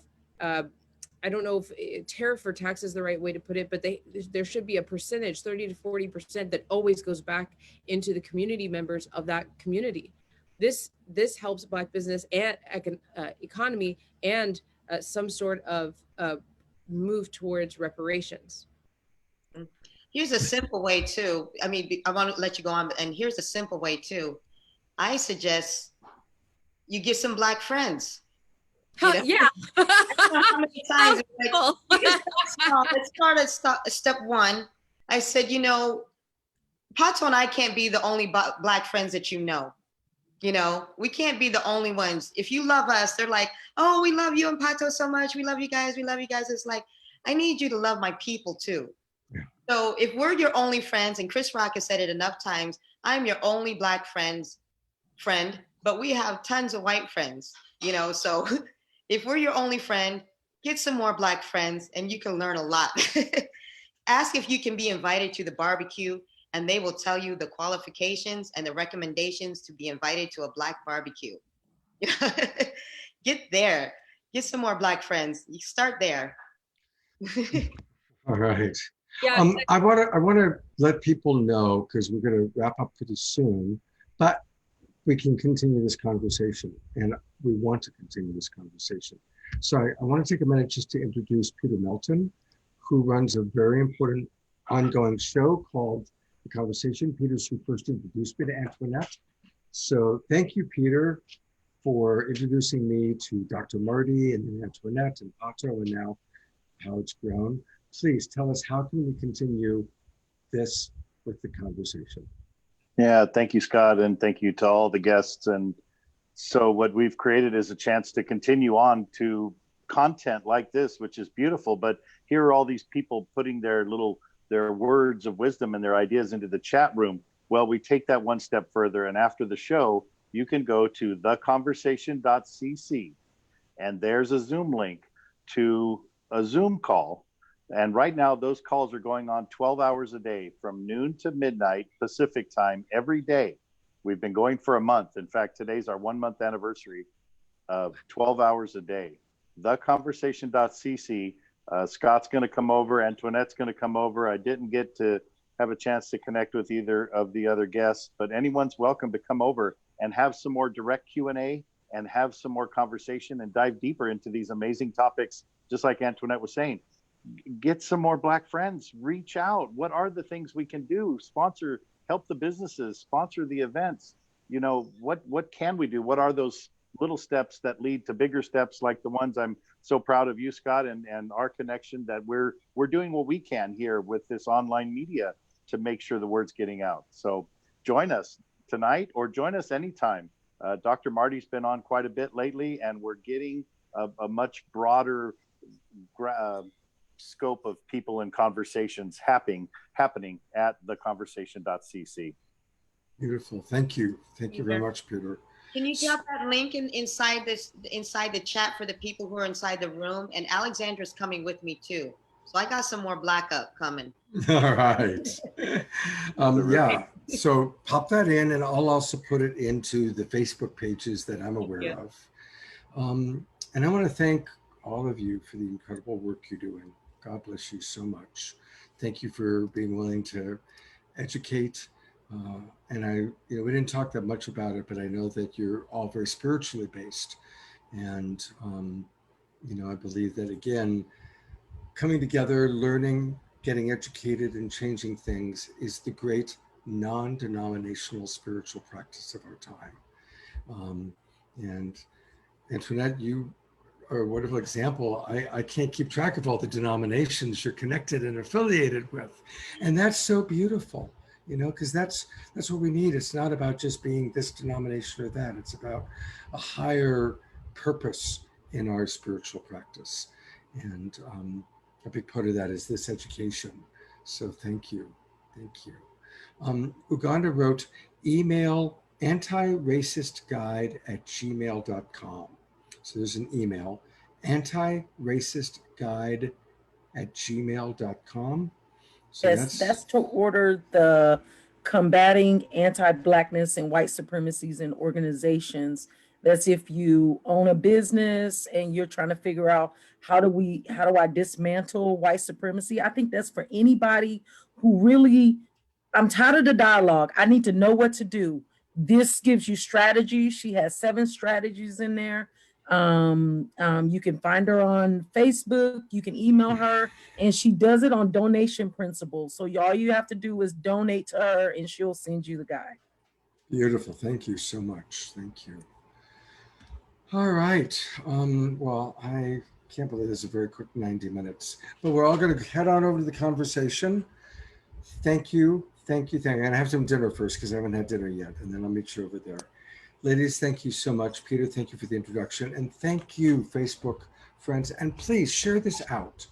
I don't know if tariff or tax is the right way to put it, but there should be a percentage, 30 to 40%, that always goes back into the community members of that community. This helps Black business and economy and some sort of move towards reparations. Here's a simple way too. I mean, I want to let you go on, and here's a simple way too. I suggest you get some Black friends. You know? Yeah. I don't know how many times it's like, Cool. you can start small. Let's start at step one. I said, you know, Pato and I can't be the only Black friends that you know. You know, we can't be the only ones. If you love us, they're like, oh, we love you and Pato so much. We love you guys. We love you guys. It's like, I need you to love my people too. Yeah. So if we're your only friends, and Chris Rock has said it enough times, I'm your only Black friend, but we have tons of white friends, you know. So if we're your only friend, get some more Black friends and you can learn a lot. Ask if you can be invited to the barbecue, and they will tell you the qualifications and the recommendations to be invited to a Black barbecue. Get there. Get some more Black friends. You start there. All right. Yeah. I want to let people know, because we're going to wrap up pretty soon, but we can continue this conversation, and we want to continue this conversation. So I want to take a minute just to introduce Peter Melton, who runs a very important ongoing show called The Conversation. Peter's who first introduced me to Antoinette. So thank you, Peter, for introducing me to Dr. Marty and then Antoinette and Pato, and now how it's grown. Please tell us, how can we continue this with the conversation? Yeah, thank you, Scott, and thank you to all the guests. And so what we've created is a chance to continue on to content like this, which is beautiful. But here are all these people putting their words of wisdom and their ideas into the chat room. Well, we take that one step further, and after the show, you can go to theconversation.cc, and there's a Zoom link to a Zoom call. And right now, those calls are going on 12 hours a day from noon to midnight Pacific time every day. We've been going for a month. In fact, today's our 1 month anniversary of 12 hours a day. Theconversation.cc. Scott's going to come over. Antoinette's going to come over. I didn't get to have a chance to connect with either of the other guests, but anyone's welcome to come over and have some more direct Q&A and have some more conversation and dive deeper into these amazing topics, just like Antoinette was saying. Get some more Black friends, reach out. What are the things we can do? Sponsor, help the businesses, sponsor the events. You know, what can we do? What are those little steps that lead to bigger steps, like the ones I'm so proud of you, Scott, and our connection, that we're doing what we can here with this online media to make sure the word's getting out. So join us tonight or join us anytime. Dr. Marty's been on quite a bit lately, and we're getting a much broader scope of people and conversations happening at theconversation.cc. Beautiful. Thank you. Thank you very much, Peter. Can you drop that link inside the chat for the people who are inside the room? And Alexandra's coming with me too. So I got some more Black up coming. All right. Yeah. So pop that in, and I'll also put it into the Facebook pages that I'm aware of. And I want to thank all of you for the incredible work you're doing. God bless you so much. Thank you for being willing to educate. And we didn't talk that much about it, but I know that you're all very spiritually based. And, I believe that, again, coming together, learning, getting educated, and changing things is the great non-denominational spiritual practice of our time. And Antoinette, you are a wonderful example. I can't keep track of all the denominations you're connected and affiliated with. And that's so beautiful, because that's what we need. It's not about just being this denomination or that. It's about a higher purpose in our spiritual practice. And a big part of that is this education. So thank you. Thank you. Uganda wrote, email antiracistguide@gmail.com. So there's an email, antiracistguide@gmail.com. So yes, that's to order the Combating Anti-Blackness and White Supremacies in Organizations. That's if you own a business and you're trying to figure out how do I dismantle white supremacy? I think that's for anybody who really, I'm tired of the dialogue. I need to know what to do. This gives you strategies. She has 7 strategies in there You can find her on Facebook. You can email her, and she does it on donation principles. So all you have to do is donate to her, and she'll send you the guide. Beautiful. Thank you so much. Thank you. All right. Well, I can't believe this is a very quick 90 minutes, but we're all going to head on over to the conversation. Thank you. Thank you. Thank you. I'm going to have some dinner first because I haven't had dinner yet, and then I'll meet you over there. Ladies, thank you so much. Peter, thank you for the introduction. And thank you, Facebook friends. And please share this out.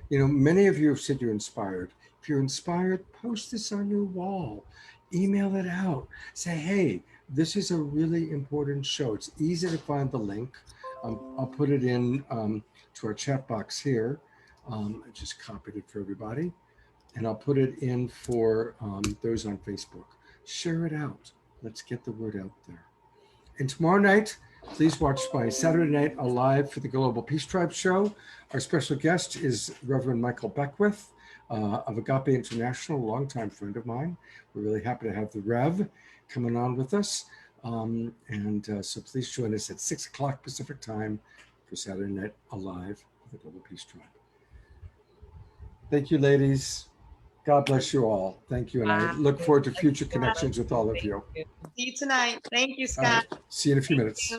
You know, many of you have said you're inspired. If you're inspired, post this on your wall. Email it out. Say, hey, this is a really important show. It's easy to find the link. I'll put it in to our chat box here. I just copied it for everybody. And I'll put it in for those on Facebook. Share it out. Let's get the word out there. And tomorrow night, please watch my Saturday Night Alive for the Global Peace Tribe show. Our special guest is Reverend Michael Beckwith of Agape International, a longtime friend of mine. We're really happy to have the Rev coming on with us. So please join us at 6 o'clock Pacific time for Saturday Night Alive with the Global Peace Tribe. Thank you, ladies. God bless you all. Thank you. And I look forward to future connections with all of you. See you tonight. Thank you, Scott. See you in a few minutes.